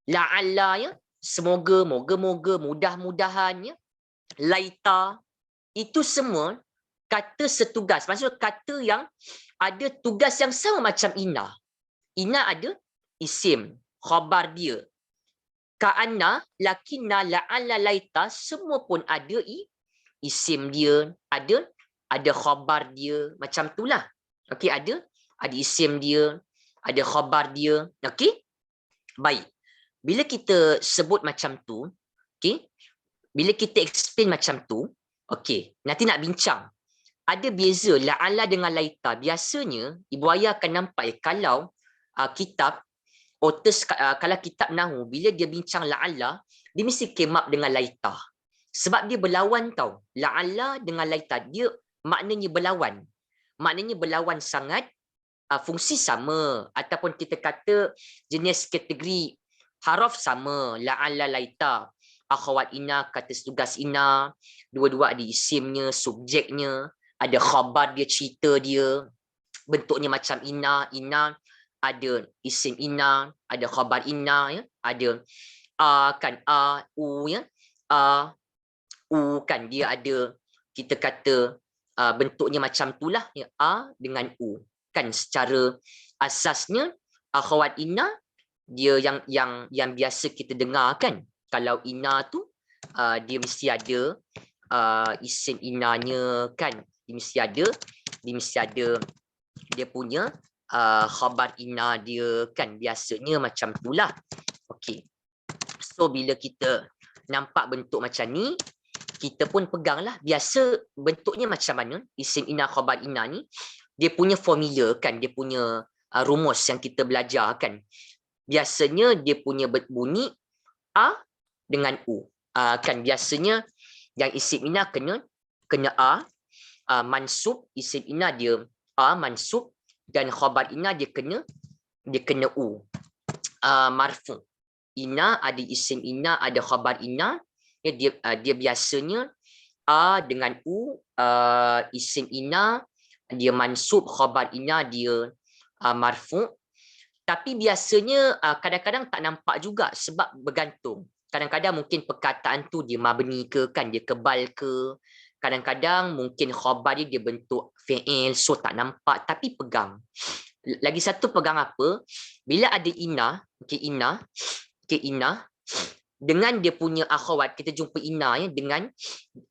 la'alla, ya, semoga, moga-moga, mudah-mudahan, ya, laita, itu semua kata setugas. Maksudnya kata yang ada tugas yang sama macam inna. Inna ada isim, khabar dia. Ka'anna, lakinna, la'alla, laita, semua pun ada isim dia, ada khabar dia, macam itulah. Okey, ada isim dia, ada khabar dia. Okey? Baik. Bila kita sebut macam tu, okey? Bila kita explain macam tu, okey, nanti nak bincang. Ada beza la'alla dengan laita. Biasanya ibu ayah akan nampak kalau kitab authors kalau kitab nahwu bila dia bincang la'alla, dia mesti came up dengan laita. Sebab dia berlawan tau. La'alla dengan laita dia maknanya berlawan. Maknanya berlawan sangat, fungsi sama ataupun kita kata jenis kategori haraf sama, la'alla laita. Akhawat inna kata setugas inna, dua-dua ada isimnya, subjeknya, ada khabar dia, cerita dia, bentuknya macam inna ada isim inna, ada khabar inna, ya, ada kan u, ya, u kan dia ada kita kata bentuknya macam itulah, ya, a dengan u kan. Secara asasnya akhwat inna dia yang biasa kita dengar kan. Kalau inna tu dia mesti ada isim innanya kan, dia mesti ada dia punya khabar inna dia kan, biasanya macam itulah. Okey, so bila kita nampak bentuk macam ni, kita pun peganglah biasa bentuknya macam mana isim inna, khabar inna ni, dia punya formula kan, dia punya rumus yang kita belajar kan. Biasanya dia punya bunyi a dengan u, kan biasanya yang isim inna kena a, mansub isim inna dia a mansub, dan khabar inna dia kena u, marfu. Inna ada isim inna, ada khabar inna, ya, dia biasanya a dengan u, isim inna dia mansub, khabar inna dia marfu. Tapi biasanya kadang-kadang tak nampak juga sebab bergantung. Kadang-kadang mungkin perkataan tu dia mabni ke kan, dia kebal ke. Kadang-kadang mungkin khabar dia bentuk fi'il, so tak nampak, tapi pegang. Lagi satu pegang apa? Bila ada inna, inna dengan dia punya akhawat, kita jumpa inna, ya,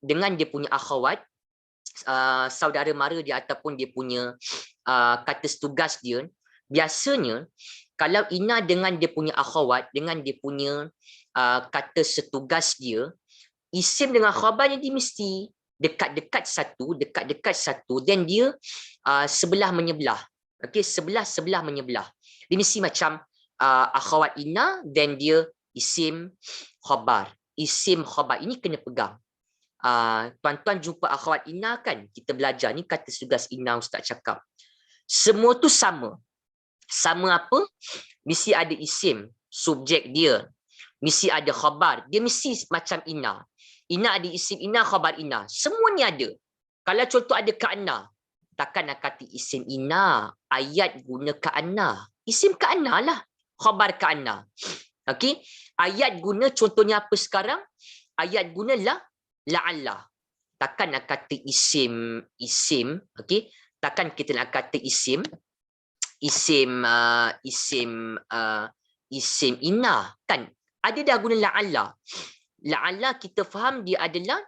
dengan dia punya akhawat, saudara mara dia ataupun dia punya kata setugas dia, biasanya kalau inna dengan dia punya akhawat, dengan dia punya kata setugas dia, isim dengan khabarnya dia mesti dekat-dekat satu, dan dia sebelah menyebelah. Okey, sebelah menyebelah. Dia mesti macam akhawat inna, dan dia isim khabar. Isim khabar ini kena pegang. Tuan-tuan jumpa akhawat inna kan, kita belajar ni kata setugas inna, ustaz cakap semua tu sama apa? Mesti ada isim, subjek dia, mesti ada khabar dia, mesti macam inna ada isim inna, khabar inna, semua ni ada. Kalau contoh ada ka'anna, takkan nak kata isim inna, ayat guna ka'anna. Isim ka'anna lah, khabar ka'anna. Okey, ayat guna contohnya apa sekarang? Ayat guna la'alla. Takkan nak kata isim, okey? Takkan kita nak kata isim inna kan? Ada dah guna la'alla. La'alla kita faham dia adalah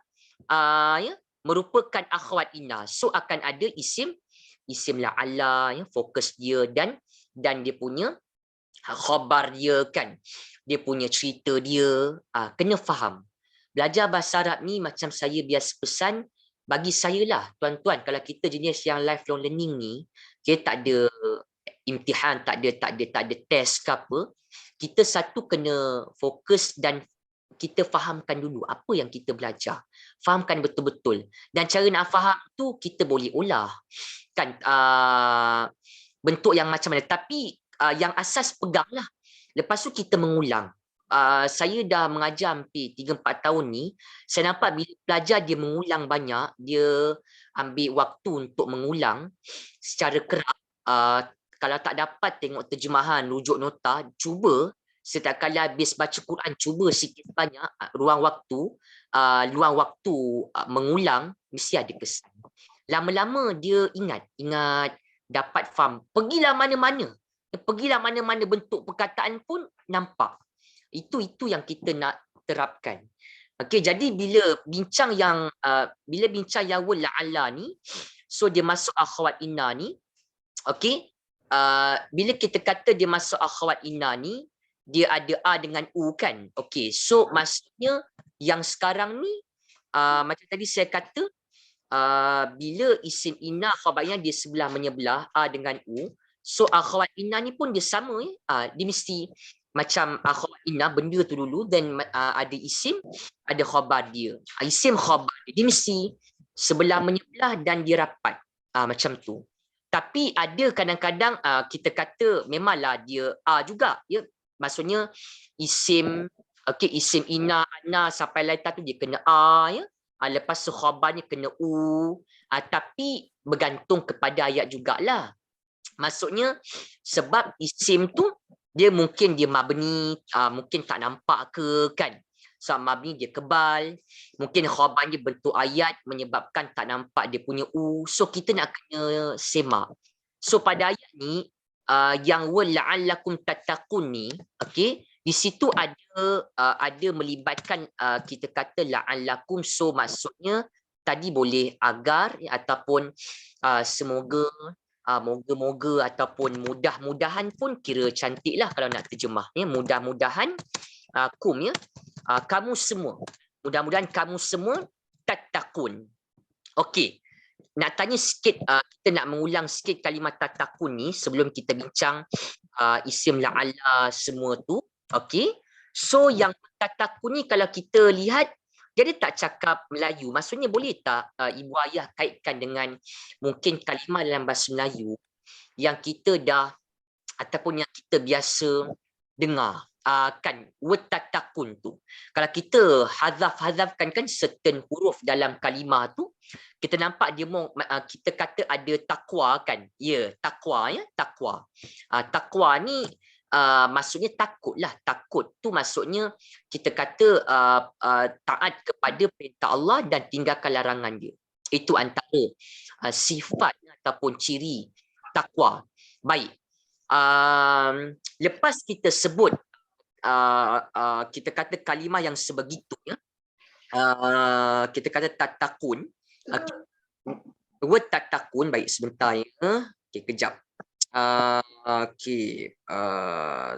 ya, merupakan akhwat inna. So akan ada isim la'alla, ya, fokus dia dan dia punya khabar dia kan. Dia punya cerita dia, kena faham. Belajar bahasa Arab ni macam saya biasa pesan, bagi saya lah tuan-tuan, kalau kita jenis yang lifelong learning ni, kita tak ada imtihan, tak ada test ke apa, kita satu kena fokus dan kita fahamkan dulu apa yang kita belajar. Fahamkan betul-betul. Dan cara nak faham tu kita boleh olah. Kan bentuk yang macam mana. Tapi yang asas peganglah. Lepas tu kita mengulang. Saya dah mengajar hampir 3-4 tahun ni, saya nampak bila pelajar dia mengulang banyak, dia ambil waktu untuk mengulang secara kerap. Kalau tak dapat tengok terjemahan, rujuk nota, cuba setiap kali habis baca Quran, cuba sikit banyak luang waktu mengulang, mesti ada kesan. Lama-lama dia ingat, dapat faham. Pergilah mana-mana bentuk perkataan pun nampak. Itu yang kita nak terapkan. Okey, jadi bila bincang yang wal la'alla ni, so dia masuk akhwat inna ni. Okey, bila kita kata dia masuk akhwat inna ni, dia ada a dengan u kan. Okey, so maksudnya yang sekarang ni macam tadi saya kata, bila isim inna khabarnya dia sebelah menyebelah a dengan u, so akhwat inna ni pun dia sama, dia mesti macam akhwat inna, benda tu dulu, then ada isim, ada khabar dia. Isim khabar dia mesti sebelah menyebelah dan dia rapat, macam tu. Tapi ada kadang-kadang kita kata memanglah dia juga, ya. Maksudnya isim, okey, isim inna, anna sampai laita tu dia kena ya. Lepas tu khabarnya kena u, tapi bergantung kepada ayat jugalah. Maksudnya sebab isim tu dia mungkin dia mabni, mungkin tak nampak ke kan. So mabni dia kebal, mungkin khabarnya bentuk ayat menyebabkan tak nampak dia punya u. So kita nak kena semak. So pada ayat ni yang wal la'allakum tattaqun ni, okey, di situ ada melibatkan kita kata la'allakum, so maksudnya tadi boleh agar ataupun semoga, moga-moga ataupun mudah-mudahan pun kira cantik lah kalau nak terjemah, ya. Mudah-mudahan kum, ya, kamu semua, mudah-mudahan kamu semua tattaqun. Okey, nak tanya sikit, kita nak mengulang sikit kalimat tattaqun ni sebelum kita bincang isim la'alla semua tu. Okey, so yang tattaqun ni kalau kita lihat, dia tak cakap Melayu. Maksudnya boleh tak ibu ayah kaitkan dengan mungkin kalimah dalam bahasa Melayu yang kita dah ataupun yang kita biasa dengar, kan, word tattaqun tu. Kalau kita hazafkan kan certain huruf dalam kalimah tu, kita nampak dia kita kata ada takwa kan. Ya, takwa, ya, takwa. Takwa ni maksudnya takutlah. Takut tu maksudnya kita kata taat kepada perintah Allah dan tinggalkan larangan dia. Itu antara sifat ataupun ciri takwa. Baik. Lepas kita sebut kita kata kalimah yang sebegitu, ya, kita kata tattaqun, word tattaqun. Baik, sebentar, ya. Okey, kejap. Okey,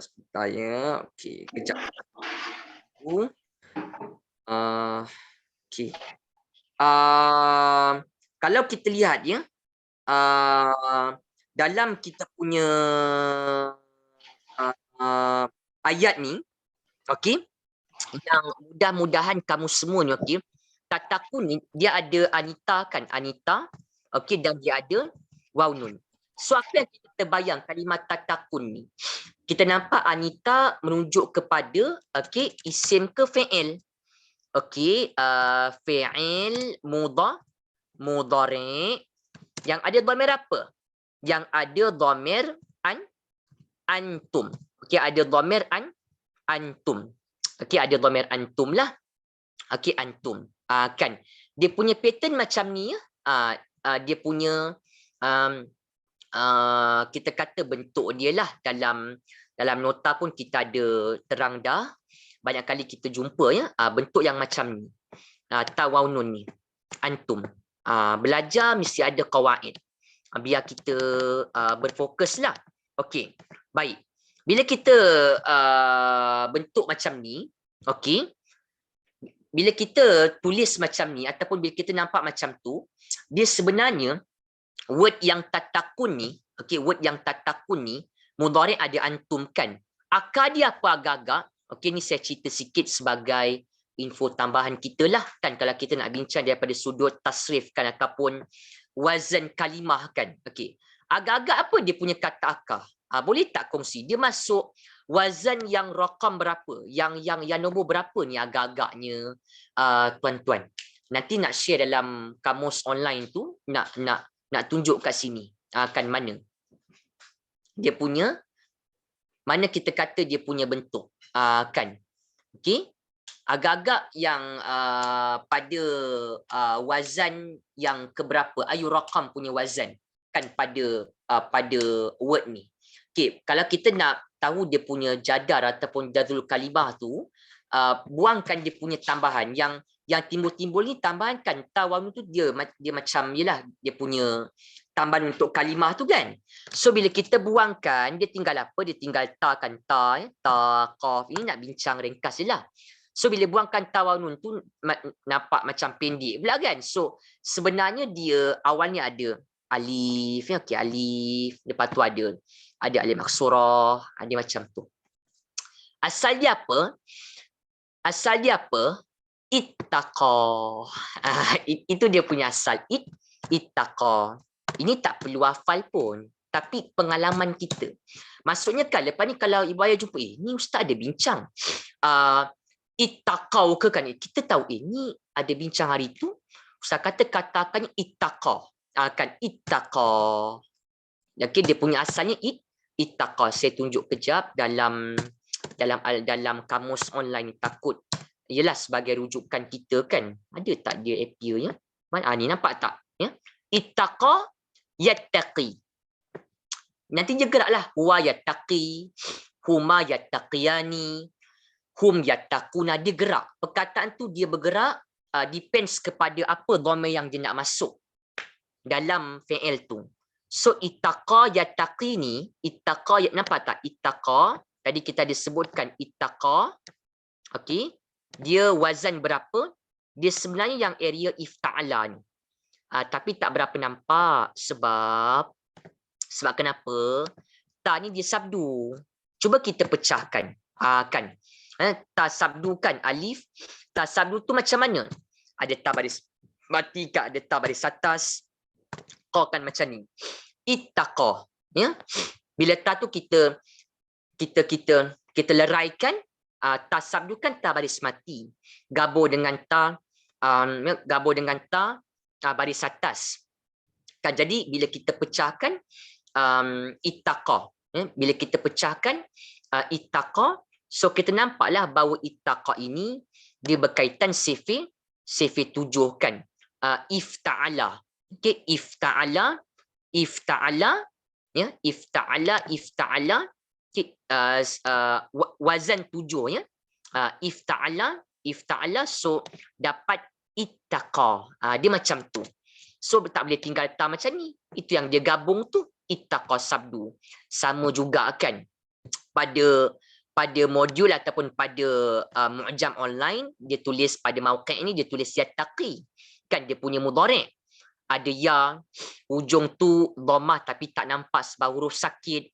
sebentar, ya. Okey, kejap. Okey. Kalau kita lihat, ya, dalam kita punya ayat ni, okey, yang mudah-mudahan kamu semua ni, okey, tattaqun ni dia ada anita kan, anita, okey, dan dia ada waw nun. So apa yang kita terbayang kalimat tattaqun ni? Kita nampak anita menunjuk kepada, okey, isim ke fi'il? Okey, fi'il mudhari, Yang ada dhamir apa? Yang ada dhamir antum. Okey, ada dhamir antum. Okey, ada dhamir antum lah. Okey, antum. Kan dia punya pattern macam ni ya. Dia punya kita kata bentuk dia lah dalam nota pun kita ada terang dah. Banyak kali kita jumpa ya bentuk yang macam ni. Tawawun ni. Antum. Belajar mesti ada qawaid. Biar kita berfokuslah. Okey. Baik. Bila kita bentuk macam ni, okey. Bila kita tulis macam ni ataupun bila kita nampak macam tu, dia sebenarnya word yang tatakun ni, okey, word yang tatakun ni mudhari' ada antum kan. Akar dia apa agak-agak? Okey, ni saya cerita sikit sebagai info tambahan kita lah kan, kalau kita nak bincang daripada sudut tasrif kan ataupun wazan kalimah kan. Okey. Agak-agak apa dia punya kata akar? Boleh tak kongsi? Dia masuk wazan yang rakam berapa? Yang nombor berapa ni agak-agaknya tuan-tuan? Nanti nak share dalam kamus online tu, nak tunjuk kat sini. Kan mana? Dia punya mana kita kata dia punya bentuk. Kan? Okey? Agak-agak yang pada wazan yang keberapa? Ayu rakam punya wazan kan pada word ni. Okey, kalau kita nak tahu dia punya jadar ataupun jadul kalimah tu, buangkan dia punya tambahan yang timbul-timbul ni tambahan kan. Tawawun tu dia macam yalah dia punya tambahan untuk kalimah tu kan. So bila kita buangkan dia tinggal apa? Dia tinggal ta kan, ta qaf. Ini nak bincang ringkas jelah. So bila buangkan tawawun tu nampak macam pendek pula kan. So sebenarnya dia awalnya ada alif ya, okey alif, lepas tu ada alif maksurah, ada macam tu. Asal dia apa? Asal dia apa? Ittaqa. Itu dia punya asal. Ittaqa. Ini tak perlu hafal pun, tapi pengalaman kita. Maksudnya kan lepas ni kalau ibu ayah jumpa, ni ustaz ada bincang. Ittaqau ke kan? Kita tahu ni ada bincang hari tu. Ustaz katakan ittaqa. Kan ittaqa. Okey, dia punya asalnya ittaqa. Saya tunjuk kejap dalam kamus online, takut ialah sebagai rujukan kita kan. Ada tak dia appear ya? Mana ni nampak tak ya? Ittaqa yattaqi. Nanti dia geraklah huwa yattaqi, huma yattaqiyani, hum yattaquna, dia gerak. Perkataan tu dia bergerak depends kepada apa dhamir yang dia nak masuk dalam fi'il tu. So ittaqa yattaqi ni, ittaqa nampak tak? Ittaqa tadi kita ada sebutkan ittaqa. Okey. Dia wazan berapa? Dia sebenarnya yang area ifta'ala ni. Tapi tak berapa nampak sebab kenapa? Ta ni dia sabdu. Cuba kita pecahkan. Kan. Ta sabdu kan alif. Ta sabdu tu macam mana? Ada ta baris mati ke ada ta baris atas. Qa kan macam ni. Ittaqa, ya. Bila ta tu kita leraikan, ta sabdu kan ta baris mati. Gabung dengan ta baris atas. Kan jadi bila kita pecahkan ittaqa, ya, bila kita pecahkan ittaqa, so kita nampaklah bahawa ittaqa ini dia berkaitan sifir 7 kan. Ifta'ala. Okey, ifta'ala ya, ifta'ala okay, wazan 7 ya. Ifta'ala so dapat ittaqa. Dia macam tu. So tak boleh tinggal ta macam ni. Itu yang dia gabung tu ittaqa sabdu. Sama juga kan pada modul ataupun pada mu'jam online, dia tulis pada mauqi' ni dia tulis yattaqi. Kan dia punya mudhari'. Ada ya, ujung tu dhammah tapi tak nampak sebab huruf sakit.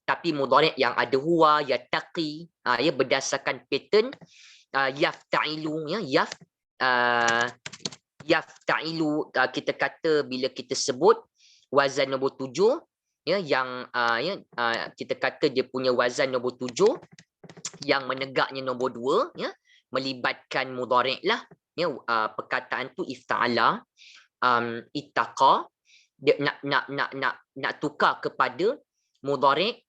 Tapi mudhari' yang ada huwa, yattaqi, ya berdasarkan pattern yafta'ilu ya, yafta'ilu. Kita kata bila kita sebut wazan nombor 7 ya yang kita kata dia punya wazan nombor 7 yang menegaknya nombor 2 ya, melibatkan mudhari' lah ya. Perkataan tu ifta'ala, ittaqa. dia nak tukar kepada mudhari'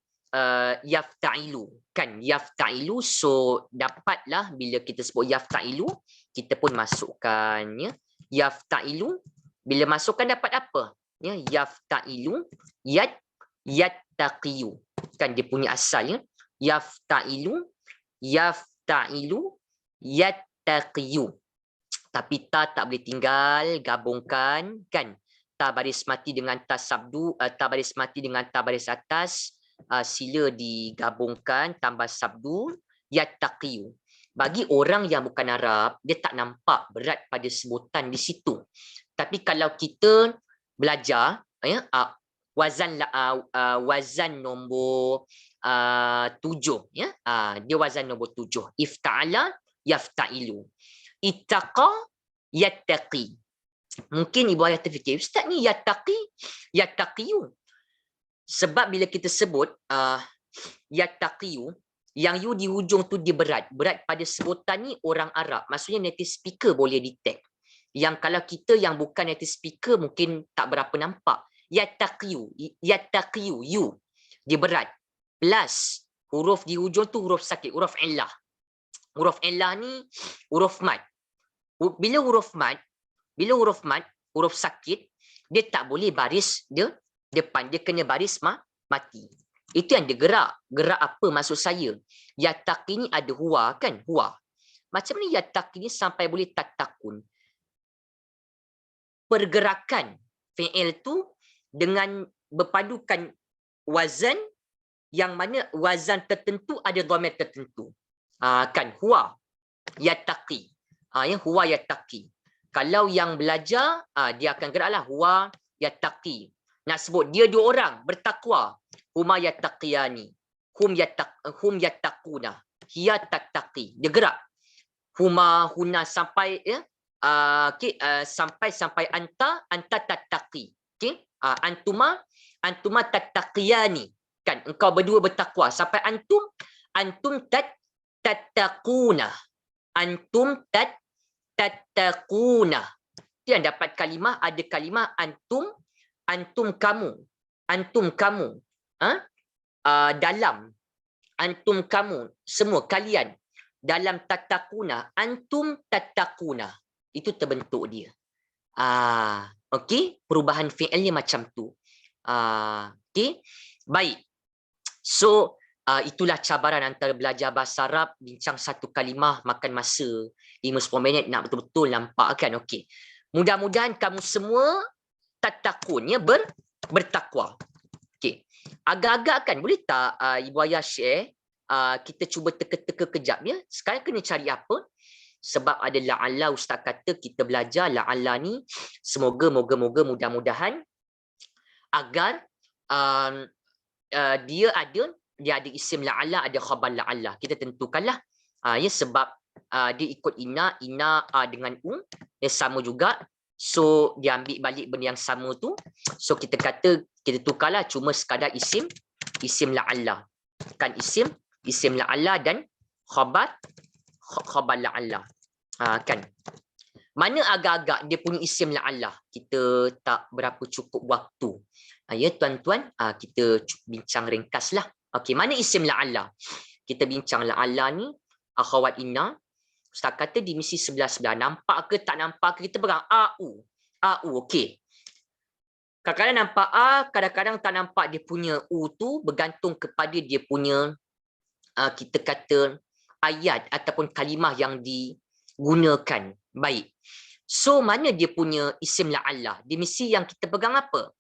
yafta'ilu kan, yafta'ilu. So dapatlah bila kita sebut yafta'ilu, kita pun masukkan ya, yafta'ilu. Bila masukkan dapat apa ya, yafta'ilu yattaqiyu kan, dia punya asalnya yafta'ilu yattaqiyu. Tapi ta tak boleh tinggal, gabungkan kan, ta baris mati dengan ta sabdu, ta baris mati dengan ta baris atas, sila digabungkan tambah sabdu, yattaqiyu. Bagi orang yang bukan Arab, dia tak nampak berat pada sebutan di situ. Tapi kalau kita belajar ya, wazan nombor 7 ya, dia wazan nombor 7. Ifta'ala yafta'ilu, ittaqa yattaqi. Mungkin ibu ayah terfikir, ustaz ni yattaqiyu. Sebab bila kita sebut yattaqiyu, yang you di hujung tu dia berat pada sebutan ni orang Arab. Maksudnya native speaker boleh detect. Yang kalau kita yang bukan native speaker mungkin tak berapa nampak. Yattaqiyu, you, dia berat. Plus huruf di hujung tu huruf sakit, huruf illah. Huruf illah ni huruf mad. Bila huruf mad, huruf sakit, dia tak boleh baris dia depan, dia kena baris mati. Itu yang dia gerak. Gerak apa maksud saya? Yattaqi ni ada huwa kan? Huwa. Macam mana yattaqi ni sampai boleh tatakun? Pergerakan fi'il tu dengan berpadukan wazan, yang mana wazan tertentu ada dhamir tertentu. Kan? Huwa yattaqi. Ya, huwa yattaqi. Kalau yang belajar, dia akan geraklah huwa yattaqi. Nak sebut dia dua orang bertakwa, huma yattaqiyani, hum yattaquna, hiya tattaqi. Dia gerak. Huma, huna sampai ya, sampai anta tattaqi. Okey? Antuma tattaqiyani. Kan engkau berdua bertakwa sampai antum tattaquna. Antum tattaquna. Dia dapat kalimah, ada kalimah antum kamu, dalam, antum kamu, semua kalian, dalam tattaquna, antum tattaquna. Itu terbentuk dia. Okey, perubahan fi'ilnya macam tu. Okey, baik. So itulah cabaran antara belajar bahasa Arab, bincang satu kalimah makan masa 5-10 minit nak betul-betul nampak kan. Okey, mudah-mudahan kamu semua tattakunnya bertakwa. Okey. Agak-agak kan boleh tak ibu ayah share, kita cuba teka-teka kejap ya. Sekarang kena cari apa? Sebab ada la'alla, ustaz kata kita belajar la'alla ni semoga moga-moga mudah-mudahan agar dia ada isim la'alla, ada khabar la'alla. Kita tentukanlah ya, sebab dia ikut ina dengan dia sama juga. So dia ambil balik benda yang sama tu. So kita kata kita tukarlah cuma sekadar isim la'alla. Kan isim la'alla dan khabar la'alla. Kan. Mana agak-agak dia punya isim la'alla? Kita tak berapa cukup waktu. Ya tuan-tuan, kita bincang ringkaslah. Okey, mana isim la'alla? Kita bincang la'alla ni akhawat inna. Ustaz kata di misi sebelah-sebelah. Nampak ke tak nampak ke? Kita pegang AU. Okey. Kadang-kadang nampak A, kadang-kadang tak nampak dia punya U tu, bergantung kepada dia punya, kita kata, ayat ataupun kalimah yang digunakan. Baik. So, mana dia punya isim la'alla? Dia mesti yang kita pegang apa?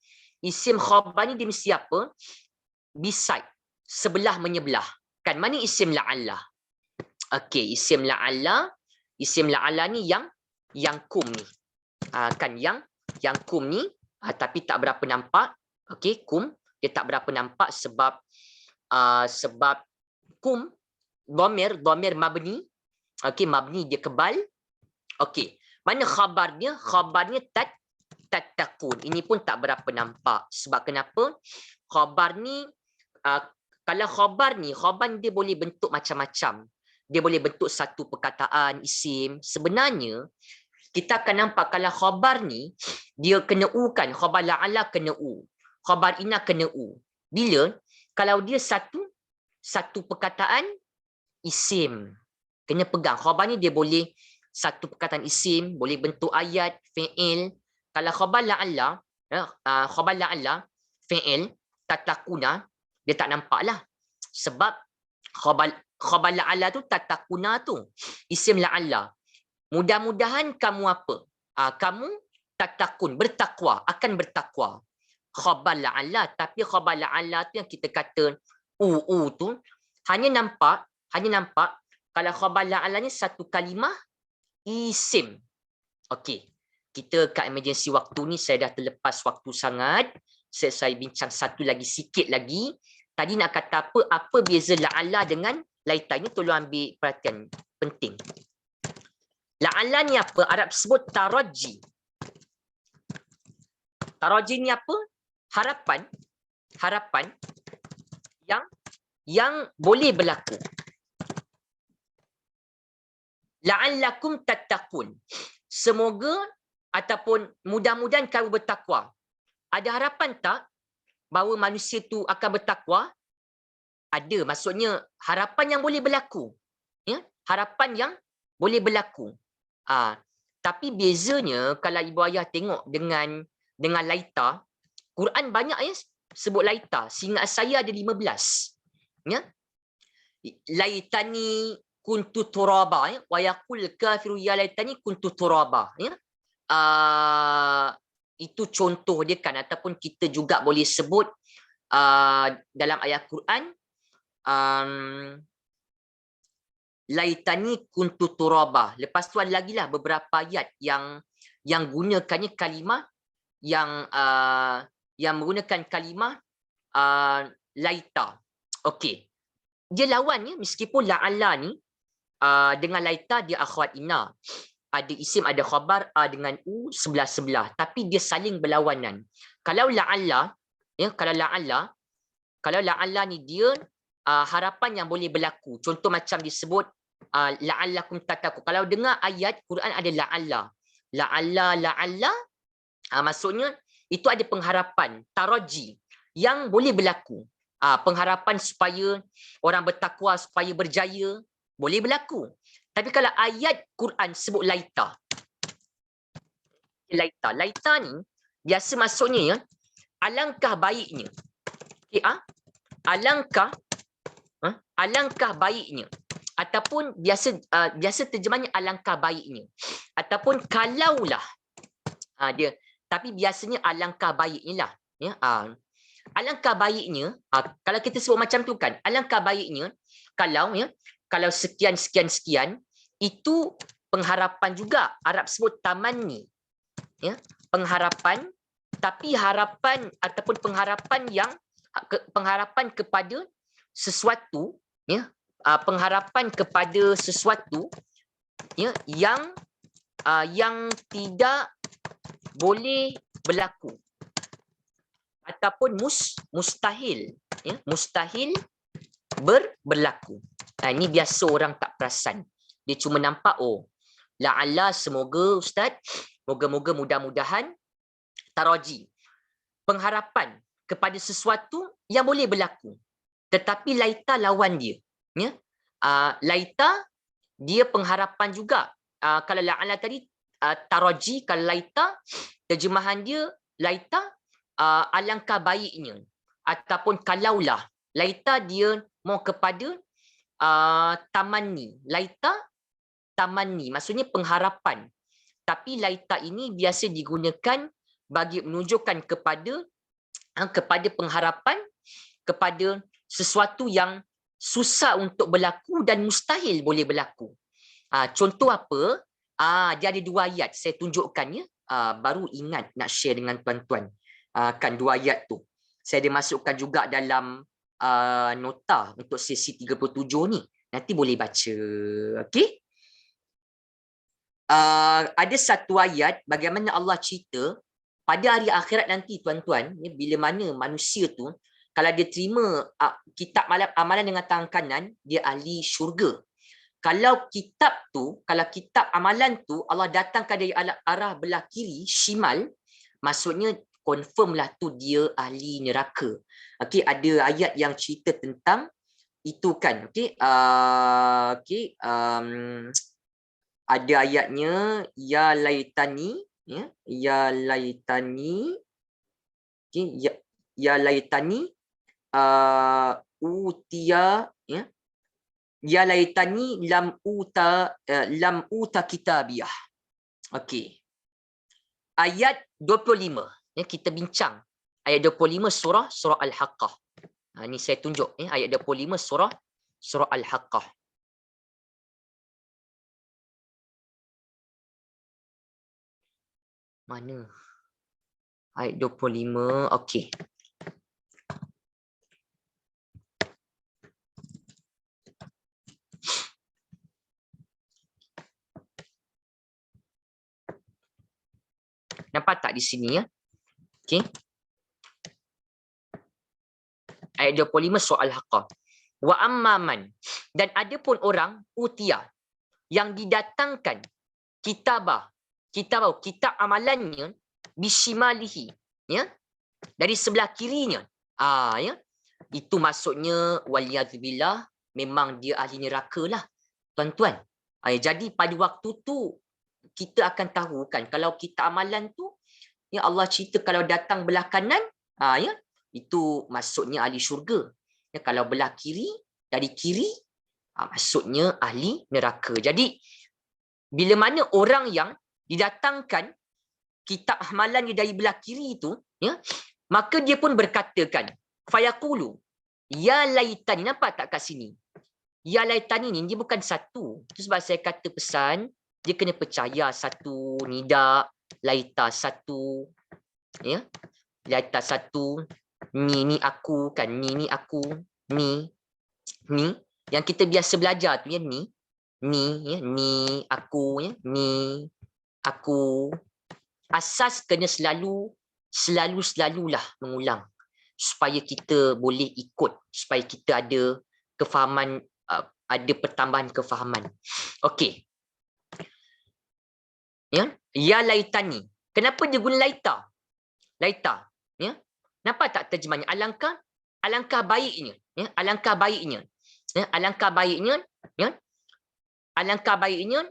Isim khabar ni dia mesti apa? Beside. Sebelah menyebelah. Kan? Mana isim la'alla? Okey, isim la'alla ni yang kum ni. Kan yang kum ni, tapi tak berapa nampak. Okey, kum dia tak berapa nampak sebab kum dhamir mabni. Okey, mabni dia kebal. Okey, mana khabarnya? Khabarnya tattaqun. Ini pun tak berapa nampak. Sebab kenapa? Khabar ni kalau khabar dia boleh bentuk macam-macam. Dia boleh bentuk satu perkataan, isim. Sebenarnya kita akan nampak kalau khabar ni dia kena u kan, khabar la'alla kena u, khabar inna kena u. Bila kalau dia satu perkataan isim, kena pegang khabar ni, dia boleh satu perkataan isim, boleh bentuk ayat, fi'il. Kalau khabar la'alla, khabar la'alla fi'il tatakuna, dia tak nampak lah, sebab khabar la'alla tu tatakuna tu isim la'alla. Mudah-mudahan kamu apa? Kamu tatakun, bertakwa, akan bertakwa. Khabar la'alla, tapi khabar la'alla tu yang kita kata u tu hanya nampak kalau khabar la'alla ni satu kalimah isim. Okey. Kita kat emergency waktu ni saya dah terlepas waktu sangat. Saya bincang satu lagi sikit lagi. Tadi nak kata apa beza la'alla dengan laita, ini tolong ambil perhatian penting. La'alla ni apa? Arab sebut taraji. Taraji ni apa? Harapan yang boleh berlaku. La'allakum tattaqun. Semoga ataupun mudah-mudahan kamu bertakwa. Ada harapan tak bahawa manusia tu akan bertakwa? Ada, maksudnya harapan yang boleh berlaku. Ya? Harapan yang boleh berlaku. Tapi bezanya kalau ibu ayah tengok dengan laita, Quran banyak ya sebut laita. Seingat saya ada 15. Ya? Laitani kuntu turaba, ya? Wa yaqul kafiru ya laitani kuntu turaba, ya? Itu contoh dia kan, ataupun kita juga boleh sebut dalam ayat Quran, laitani kuntu turaba. Lepas tu ada lagi lah beberapa ayat yang gunakannya kalimah yang menggunakan kalimah laita. Okey. Dia lawan ya, meskipun la'alla ni dengan laita dia akhwat inna. Ada isim, ada khabar, dengan u sebelah-sebelah, tapi dia saling berlawanan. Kalau la'alla ya, kalau la'alla ni dia harapan yang boleh berlaku. Contoh macam disebut la'allakum tattaqun. Kalau dengar ayat Quran ada la'alla, maksudnya itu ada pengharapan, taraji yang boleh berlaku. Pengharapan supaya orang bertakwa, supaya berjaya, boleh berlaku. Tapi kalau ayat Quran sebut laita ni biasa maksudnya ya, alangkah baiknya. Okay, alangkah baiknya, ataupun biasa terjemahnya alangkah baiknya, ataupun kalaulah dia, tapi biasanya alangkah baiknya lah ya. Alangkah baiknya, kalau kita sebut macam tu kan, alangkah baiknya kalau sekian itu pengharapan juga. Arab sebut tamanni ya, pengharapan, tapi harapan ataupun pengharapan kepada sesuatu ya, pengharapan kepada sesuatu ya yang tidak boleh berlaku ataupun mustahil ya, mustahil berlaku. Ini biasa orang tak perasan, dia cuma nampak la'alla, semoga ustaz, moga-moga, mudah-mudahan, taraji, pengharapan kepada sesuatu yang boleh berlaku. Tetapi laita lawan dia ya. Laita dia pengharapan juga. Kalau la'alla tadi taraji, kalau laita terjemahan dia laita alangkah baiknya, ataupun kalaulah. Laita dia mau kepada tamanni. Laita tamanni maksudnya pengharapan. Tapi laita ini biasa digunakan bagi menunjukkan kepada pengharapan kepada sesuatu yang susah untuk berlaku dan mustahil boleh berlaku. Contoh apa? Dia ada 2 ayat saya tunjukkan ya. Baru ingat nak share dengan tuan-tuan. Kan 2 ayat tu saya dimasukkan juga dalam nota untuk sesi 37 ni. Nanti boleh baca. Okey? Ada satu ayat bagaimana Allah cerita pada hari akhirat nanti tuan-tuan, ya, bila mana manusia tu kalau dia terima kitab amalan dengan tangan kanan, dia ahli syurga. kalau kitab amalan tu Allah datangkan dari arah belah kiri, shimal, maksudnya confirm lah tu dia ahli neraka. Okey, ada ayat yang cerita tentang itu kan. Okey, ada ayatnya ya laitani, ya laitani, okey, ya laitani utia, ya laitani lam uta kitabiyah. Okey. Ayat 25. Kita bincang ayat 25 surah Al-Haqqah. Ini saya tunjuk ayat 25 surah Al-Haqqah. Mana? Ayat 25. Okey. Nampak tak di sini ya? Okey. Ayat 25 surah Al-Haqqah. Wa amman, dan ada pun orang utia yang didatangkan kitab amalannya bisimalihi, ya, dari sebelah kirinya. Ya. Itu maksudnya waliyadzubillah, memang dia ahli neraka lah, tuan-tuan. Jadi pada waktu tu kita akan tahu kan, kalau kita amalan tu ya Allah cerita kalau datang belah kanan, ya, itu maksudnya ahli syurga. Ya, kalau belah kiri, dari kiri, maksudnya ahli neraka. Jadi bila mana orang yang didatangkan kitab amalannya dari belah kiri itu, ya, maka dia pun berkatakan, fayaqulu ya laitani. Nampak tak kat sini? Ya laitani ni dia bukan satu. Itu sebab saya kata pesan dia kena percaya satu nida, laita satu, ya, laita satu, ni aku kan, ni aku, ni yang kita biasa belajar tu ya, ni ya, ni aku, ya, ni aku. Asas kena selalulah mengulang supaya kita boleh ikut, supaya kita ada kefahaman, ada pertambahan kefahaman. Okey. Ya laitani. Kenapa dia guna laita? Laita, ya. Nampak tak terjemahnya? Alangkah baiknya, ya. Alangkah baiknya. Ya, alangkah baiknya, ya. Alangkah baiknya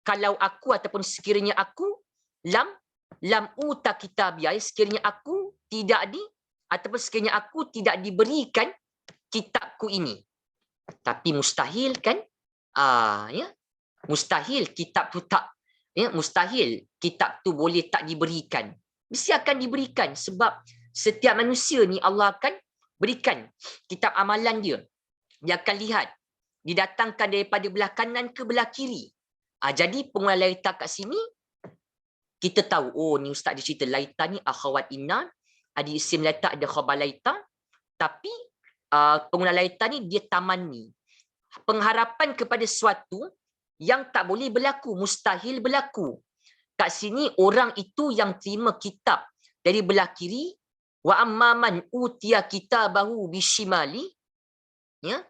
kalau aku ataupun sekiranya aku lam uta kitabiyah, sekiranya aku tidak ataupun sekiranya aku tidak diberikan kitabku ini. Tapi mustahil kan? Ya. Mustahil kitab tu tak, ya, mustahil kitab tu boleh tak diberikan. Mesti akan diberikan sebab setiap manusia ni Allah akan berikan kitab amalan dia. Dia akan lihat didatangkan daripada belah kanan ke belah kiri. Jadi penggunaan laita kat sini kita tahu, oh ni ustaz dia cerita laita ni akhawat inna, ada isim laita, ada khabar laita, tapi penggunaan laita ni dia tamani, pengharapan kepada sesuatu yang tak boleh berlaku, mustahil berlaku. Kat sini orang itu yang terima kitab dari belah kiri, wa amman utiya kitabahu bisimali, ya,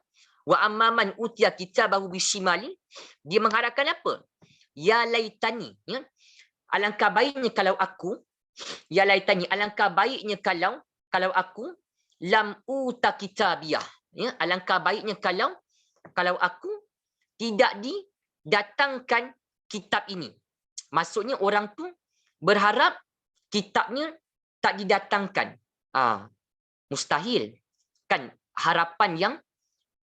wa amman utiya kitabahu bisimali, dia mengharapkan apa? Ya laitani, ya, alangkah baiknya kalau aku, ya laitani, alangkah baiknya kalau aku lam uta kitabiyah, ya, alangkah baiknya kalau aku tidak didatangkan kitab ini. Maksudnya orang tu berharap kitabnya tak didatangkan. Mustahil. Kan harapan yang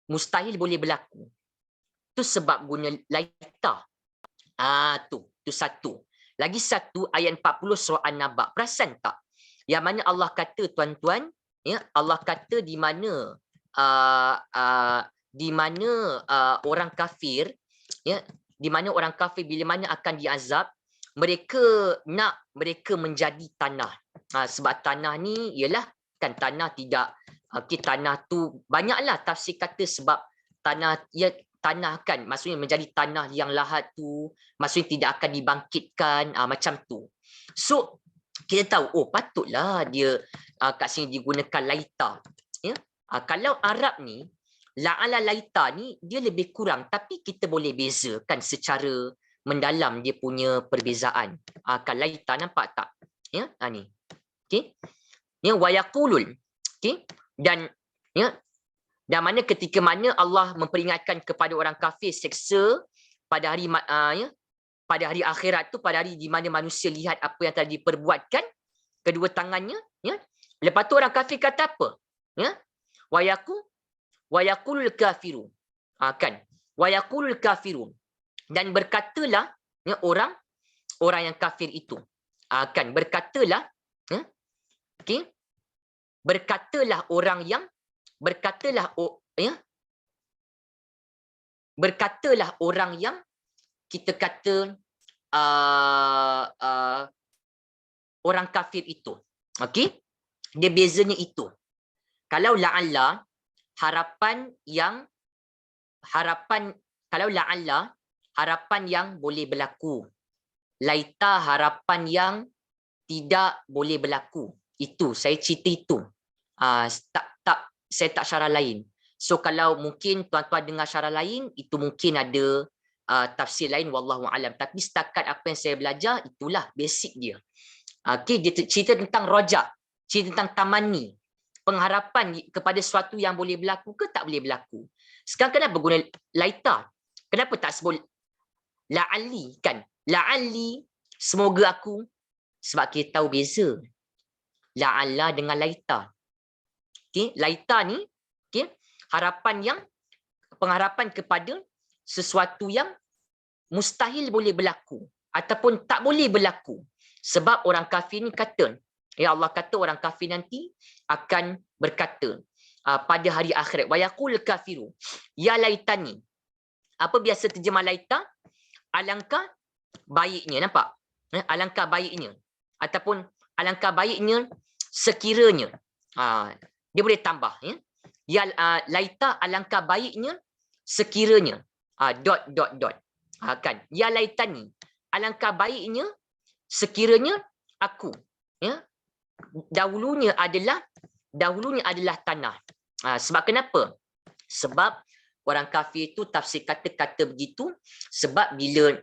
mustahil boleh berlaku. Itu sebab guna laita. Tu satu. Lagi satu ayat 40 surah An-Naba. Perasan tak? Yang mana Allah kata, tuan-tuan, ya, Allah kata di mana orang kafir, ya, di mana orang kafir bila mana akan diazab, mereka menjadi tanah. Sebab tanah ni ialah kan tanah tidak, tanah tu banyaklah tafsir kata, sebab tanah, ya, tanah kan maksudnya menjadi tanah yang lahat tu, maksudnya tidak akan dibangkitkan, macam tu. So kita tahu, oh patutlah dia kat sini digunakan laita, ya. Kalau Arab ni la'ala laita ni dia lebih kurang, tapi kita boleh bezakan secara mendalam dia punya perbezaan. Kan laita nampak tak? Ya, ni. Okey. Ya, wa yaqulul. Okey. Dan ya, dan mana ketika mana Allah memperingatkan kepada orang kafir seksa pada hari ya, pada hari akhirat tu, pada hari di mana manusia lihat apa yang telah diperbuatkan kedua tangannya, ya. Lepas tu orang kafir kata apa? Ya. Wa yaqulul kafiru. Kan? Wa yaqulul kafirun. Dan berkatalah ya, orang yang kafir itu. Kan berkatalah ya. Okey. Berkatalah orang yang berkatalah orang yang kita kata orang kafir itu. Okey? Dia bezanya itu. Kalau la'alla harapan yang boleh berlaku. Laita harapan yang tidak boleh berlaku. Itu saya cerita itu. Saya tak syarah lain. So kalau mungkin tuan-tuan dengar syarah lain, itu mungkin ada tafsir lain, wallahu alam. Tapi setakat apa yang saya belajar, itulah basic dia. Okey, dia cerita tentang rojak, cerita tentang tamani, pengharapan kepada sesuatu yang boleh berlaku ke tak boleh berlaku. Sekarang kenapa guna laita? Kenapa tak sebut la'alli kan? La'alli, semoga aku. Sebab kita tahu beza la'alla dengan laita. Okey, laita ni okey, pengharapan kepada sesuatu yang mustahil boleh berlaku ataupun tak boleh berlaku. Sebab orang kafir ni kata, ya Allah kata orang kafir nanti akan berkata pada hari akhirat, wa yaqul kafiru ya laitani. Apa biasa terjemah laita? Alangkah baiknya, nampak? Alangkah baiknya ataupun alangkah baiknya sekiranya. Dia boleh tambah ya. Ya laita alangkah baiknya sekiranya. Kan. Ya laitani alangkah baiknya sekiranya aku ya dahulunya adalah tanah. Sebab kenapa? Sebab orang kafir itu tafsir kata-kata begitu sebab bila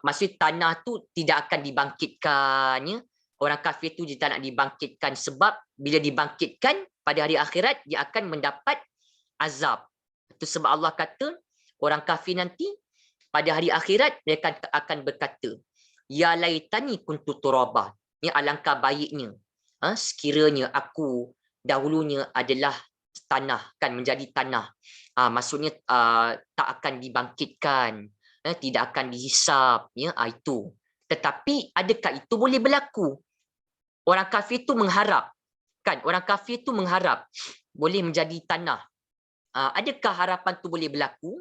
maksud tanah tu tidak akan dibangkitkan ya. Orang kafir itu dia tak nak dibangkitkan sebab bila dibangkitkan pada hari akhirat dia akan mendapat azab. Itu sebab Allah kata orang kafir nanti pada hari akhirat dia akan berkata, ya laitani kuntu turaba. Ya alangkah baiknya sekiranya aku dahulunya adalah tanah, kan, menjadi tanah. Maksudnya tak akan dibangkitkan, tidak akan dihisap ya, itu. Tetapi adakah itu boleh berlaku? Orang kafir itu mengharap, kan, orang kafir itu mengharap boleh menjadi tanah. Adakah harapan itu boleh berlaku?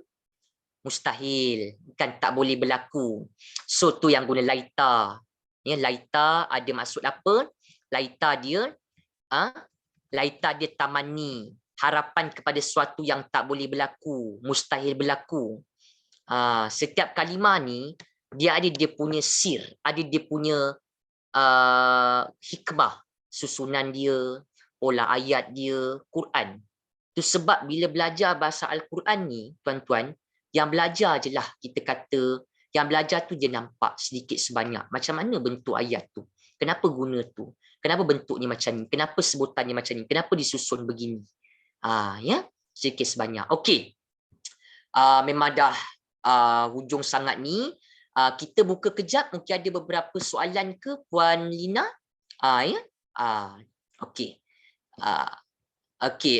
Mustahil, kan, tak boleh berlaku. So tu yang guna laita. Ya, laita ada maksud apa? Laita dia tamani, harapan kepada sesuatu yang tak boleh berlaku, mustahil berlaku. Setiap kalimah ni dia ada dia punya sir, ada dia punya hikmah, susunan dia, pola ayat dia, Quran. Itu sebab bila belajar bahasa Al-Quran ni, tuan-tuan, yang belajar je lah kita kata, yang belajar tu dia nampak sedikit sebanyak macam mana bentuk ayat tu, kenapa guna tu, kenapa bentuknya macam ni, kenapa sebutannya macam ni, kenapa disusun begini. Ya, sedikit sebanyak. Okey. Memang dah hujung sangat ni. Kita buka kejap, mungkin ada beberapa soalan ke Puan Lina? Ya. Okey. Okey,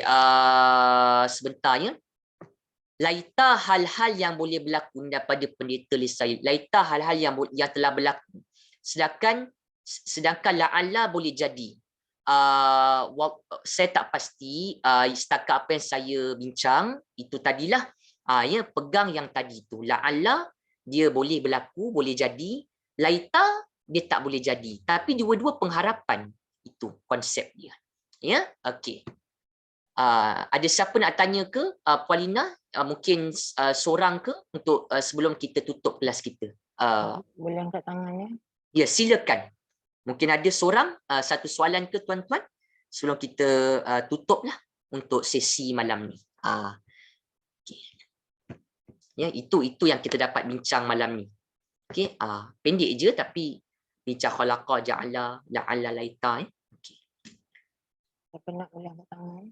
sebentar ya. Laita hal-hal yang boleh berlaku daripada pendeta Lisai. Laita hal-hal yang telah berlaku. Sedangkan la'alla boleh jadi. Saya tak pasti setakat apa yang saya bincang itu tadilah. Ya, pegang yang tadi tu. La'alla dia boleh berlaku, boleh jadi. Laita dia tak boleh jadi. Tapi dua-dua pengharapan itu konsep dia. Ya, okey. Ada siapa nak tanya ke Puan Lina? Mungkin seorang ke untuk sebelum kita tutup kelas kita. Boleh angkat tangan ya? Ya, silakan. Mungkin ada seorang satu soalan ke tuan-tuan sebelum kita tutup lah untuk sesi malam ni. Okay. Ya, itu yang kita dapat bincang malam ni. Okey, pendek je tapi bincang khalaqa ja'ala la'alla laita. Okey. Siapa nak ulang kat tangan?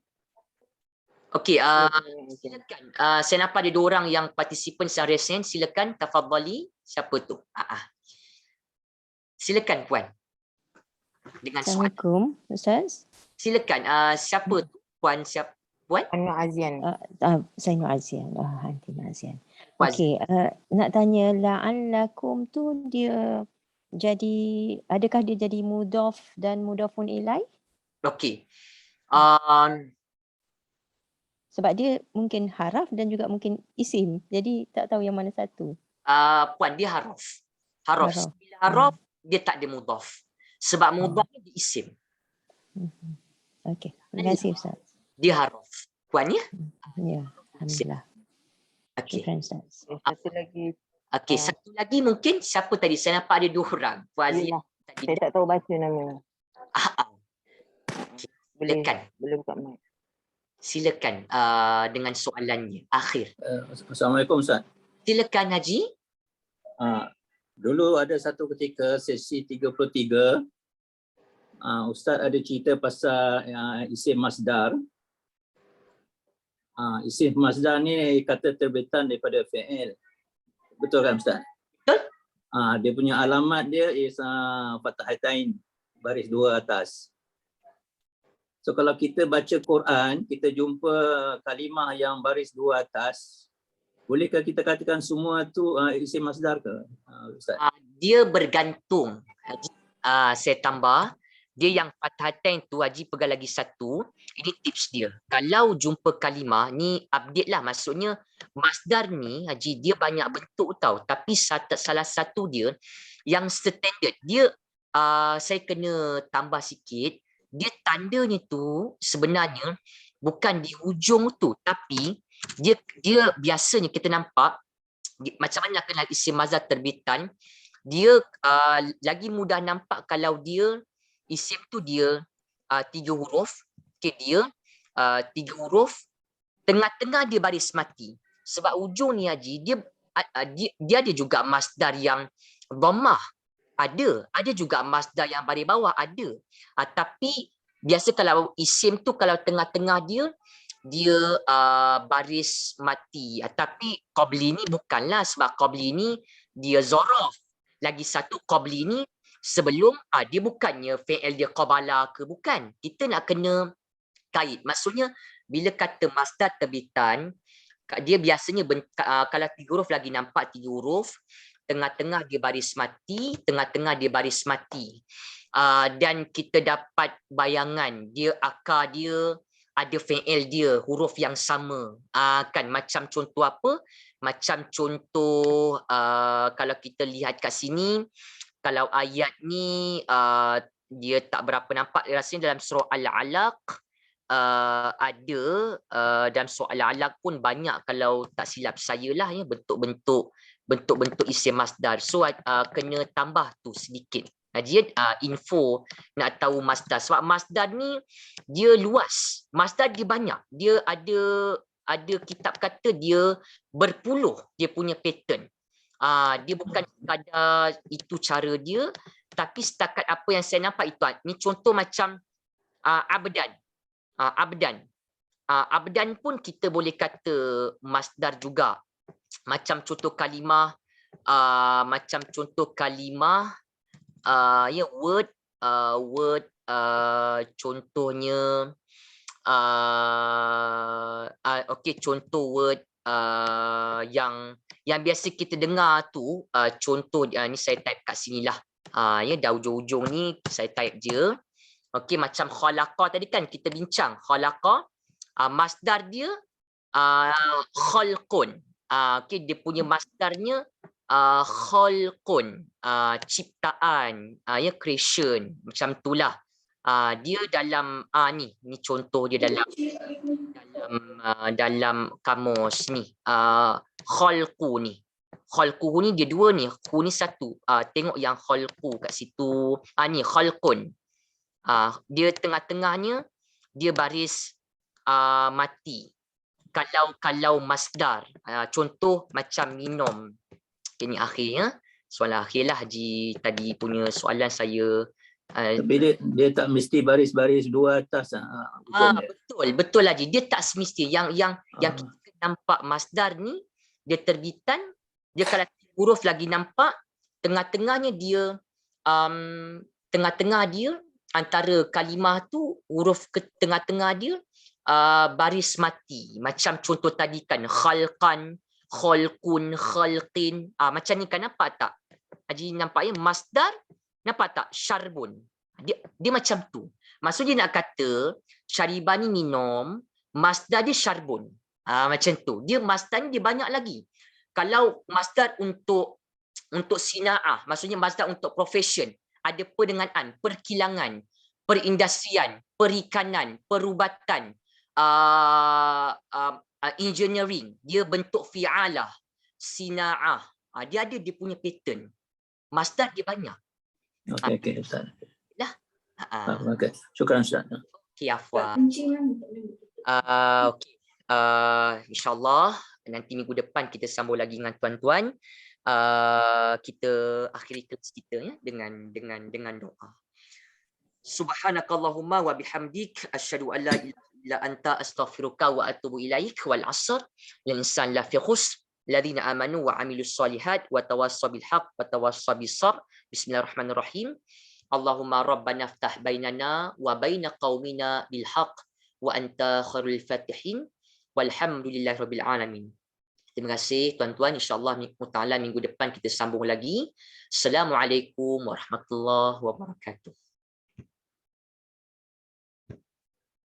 Okey, Okey. silakan. Saya nampak ada 2 orang yang participant secara resen. Silakan, tafadhali. Siapa tu? Silakan puan. Dengan soalan. Assalamualaikum, Ustaz. Silakan. Siapa tu? Puan siapa? Puan? Anu Azian. Saya Nur Azian. Aunty Nur Azian. Puan. Okey, nak tanya la'allakum tu dia jadi, adakah dia jadi mudhaf dan mudhafun ilaih? Okey. Sebab dia mungkin haraf dan juga mungkin isim. Jadi tak tahu yang mana satu. Puan, dia haraf. Haraf. Haraf. Bila haraf, dia tak ada mudhaf. Sebab mudhaf dia isim. Okey, terima kasih Ustaz. Dia haraf. Puan ya? Ya, alhamdulillah. Okey. Terima kasih Ustaz. Satu lagi. Okey, satu lagi mungkin siapa tadi? Saya nampak ada 2 orang. Puan Azia tadi. Saya tak tahu baca nama. Silakan. Boleh buka mic. Silakan dengan soalannya. Akhir. Assalamualaikum Ustaz. Silakan Haji. Dulu ada satu ketika sesi 33, Ustaz ada cerita pasal isim masdar. Isim masdar ni kata terbitan daripada fi'il. Betul kan Ustaz? Betul. Dia punya alamat dia is fathatain, baris 2 atas. So kalau kita baca Quran, kita jumpa kalimah yang baris 2 atas, bolehkah kita katakan semua tu isim masdar ke Ustaz? Dia bergantung. Haji, saya tambah. Dia yang fathatain tu, Haji pegang lagi satu. Ini tips dia. Kalau jumpa kalimah, ni update lah. Maksudnya masdar ni, Haji, dia banyak bentuk tau. Tapi salah satu dia yang standard. Dia, saya kena tambah sikit. Dia tandanya tu sebenarnya bukan di hujung tu. Tapi dia biasanya kita nampak, macam mana kena isim masdar terbitan, dia lagi mudah nampak kalau dia isim tu dia 3 huruf. Okay, dia 3 huruf, tengah-tengah dia baris mati. Sebab ujung ni Haji, dia ada juga masdar yang dhammah. Ada juga masdar yang baris bawah, ada. Tapi biasa kalau isim tu kalau tengah-tengah dia baris mati. Tapi qabli ni bukanlah, sebab qabli ni dia zaraf. Lagi satu qabli ni sebelum, dia bukannya fi'il dia qabala ke, bukan. Kita nak kena kait. Maksudnya bila kata masdar terbitan, dia biasanya kalau 3 huruf lagi nampak 3 huruf, tengah-tengah dia baris mati, tengah-tengah dia baris mati. Dan kita dapat bayangan dia, akar dia ada fi'il dia, huruf yang sama. Kan macam contoh apa? Macam contoh kalau kita lihat kat sini, kalau ayat ni dia tak berapa nampak, rasanya dalam surah Al-Alaq ada, dalam surah Al-Alaq pun banyak kalau tak silap saya lah ya, bentuk-bentuk isim masdar. So kena tambah tu sedikit. Dia info nak tahu masdar, sebab masdar ni dia luas, masdar dia banyak, dia ada kitab kata dia berpuluh dia punya pattern. Dia bukan sekadar itu cara dia, tapi setakat apa yang saya nampak itu. Ni contoh macam abdan. Abdan pun kita boleh kata masdar juga. Macam contoh kalimah, ya, word, contohnya okey, contoh word yang biasa kita dengar tu, contoh ni saya type kat sinilah. Ya, dah ujung-ujung ni saya type je. Okey, macam khalaqa tadi kan kita bincang. Khalaqa, masdar dia khalqun. Okey, dia punya masdarnya khalqun, ciptaan, ya, creation, macam itulah. Dia dalam ni contoh dia dalam kamus ni, khalqu ni. Khalqu ni dia 2 ni, hu ni 1. Tengok yang khalqu kat situ. Ni khalqun. Dia tengah-tengahnya dia baris mati. Kalau masdar, contoh macam minum. Ini akhirnya soalan akhirlah Haji tadi punya soalan saya. Tapi dia tak mesti baris-baris dua atas. Betul Haji. Dia tak semesti yang kita nampak masdar ni dia terbitan, dia kalau huruf lagi nampak tengah-tengahnya dia tengah-tengah dia antara kalimah tu huruf ke tengah-tengah dia baris mati. Macam contoh tadi kan khalqan, khalqun, khalqin. Macam ni kan, nampak tak? Haji nampak ya masdar, nampak tak? Syarbun. Dia macam tu. Maksudnya nak kata syaribani minum, masdar dia syarbun. Macam tu. Dia masdar ni dia banyak lagi. Kalau masdar untuk sina'ah, maksudnya masdar untuk profession, ada per dengan an, perkilangan, perindustrian, perikanan, perubatan, engineering, dia bentuk fi'alah, sina'ah. Dia ada dia punya pattern. Masdar dia banyak. Okey, Ustaz. Lah. Okey. Syukran Ustaz. Okey, Afwan. Okey. InsyaAllah nanti minggu depan kita sambung lagi dengan tuan-tuan. Kita akhiri kelas kita ya dengan doa. Subhanakallahumma wa bihamdik asyhadu an la ilaha illa anta astaghfiruka wa atubu ilaik. Wal 'asr lil insan la fi khusr alladziina amanu wa 'amilus shalihat wa tawassaw bil haqq wa tawassaw bis sabr. Bismillahirrahmanirrahim. Allahumma rabbana iftah bainana wa baina qaumina bil haqq wa anta khairul fatihin walhamdulillahirabbil alamin. Terima kasih tuan-tuan. InsyaAllah minggu depan kita sambung lagi. Assalamualaikum warahmatullahi wabarakatuh.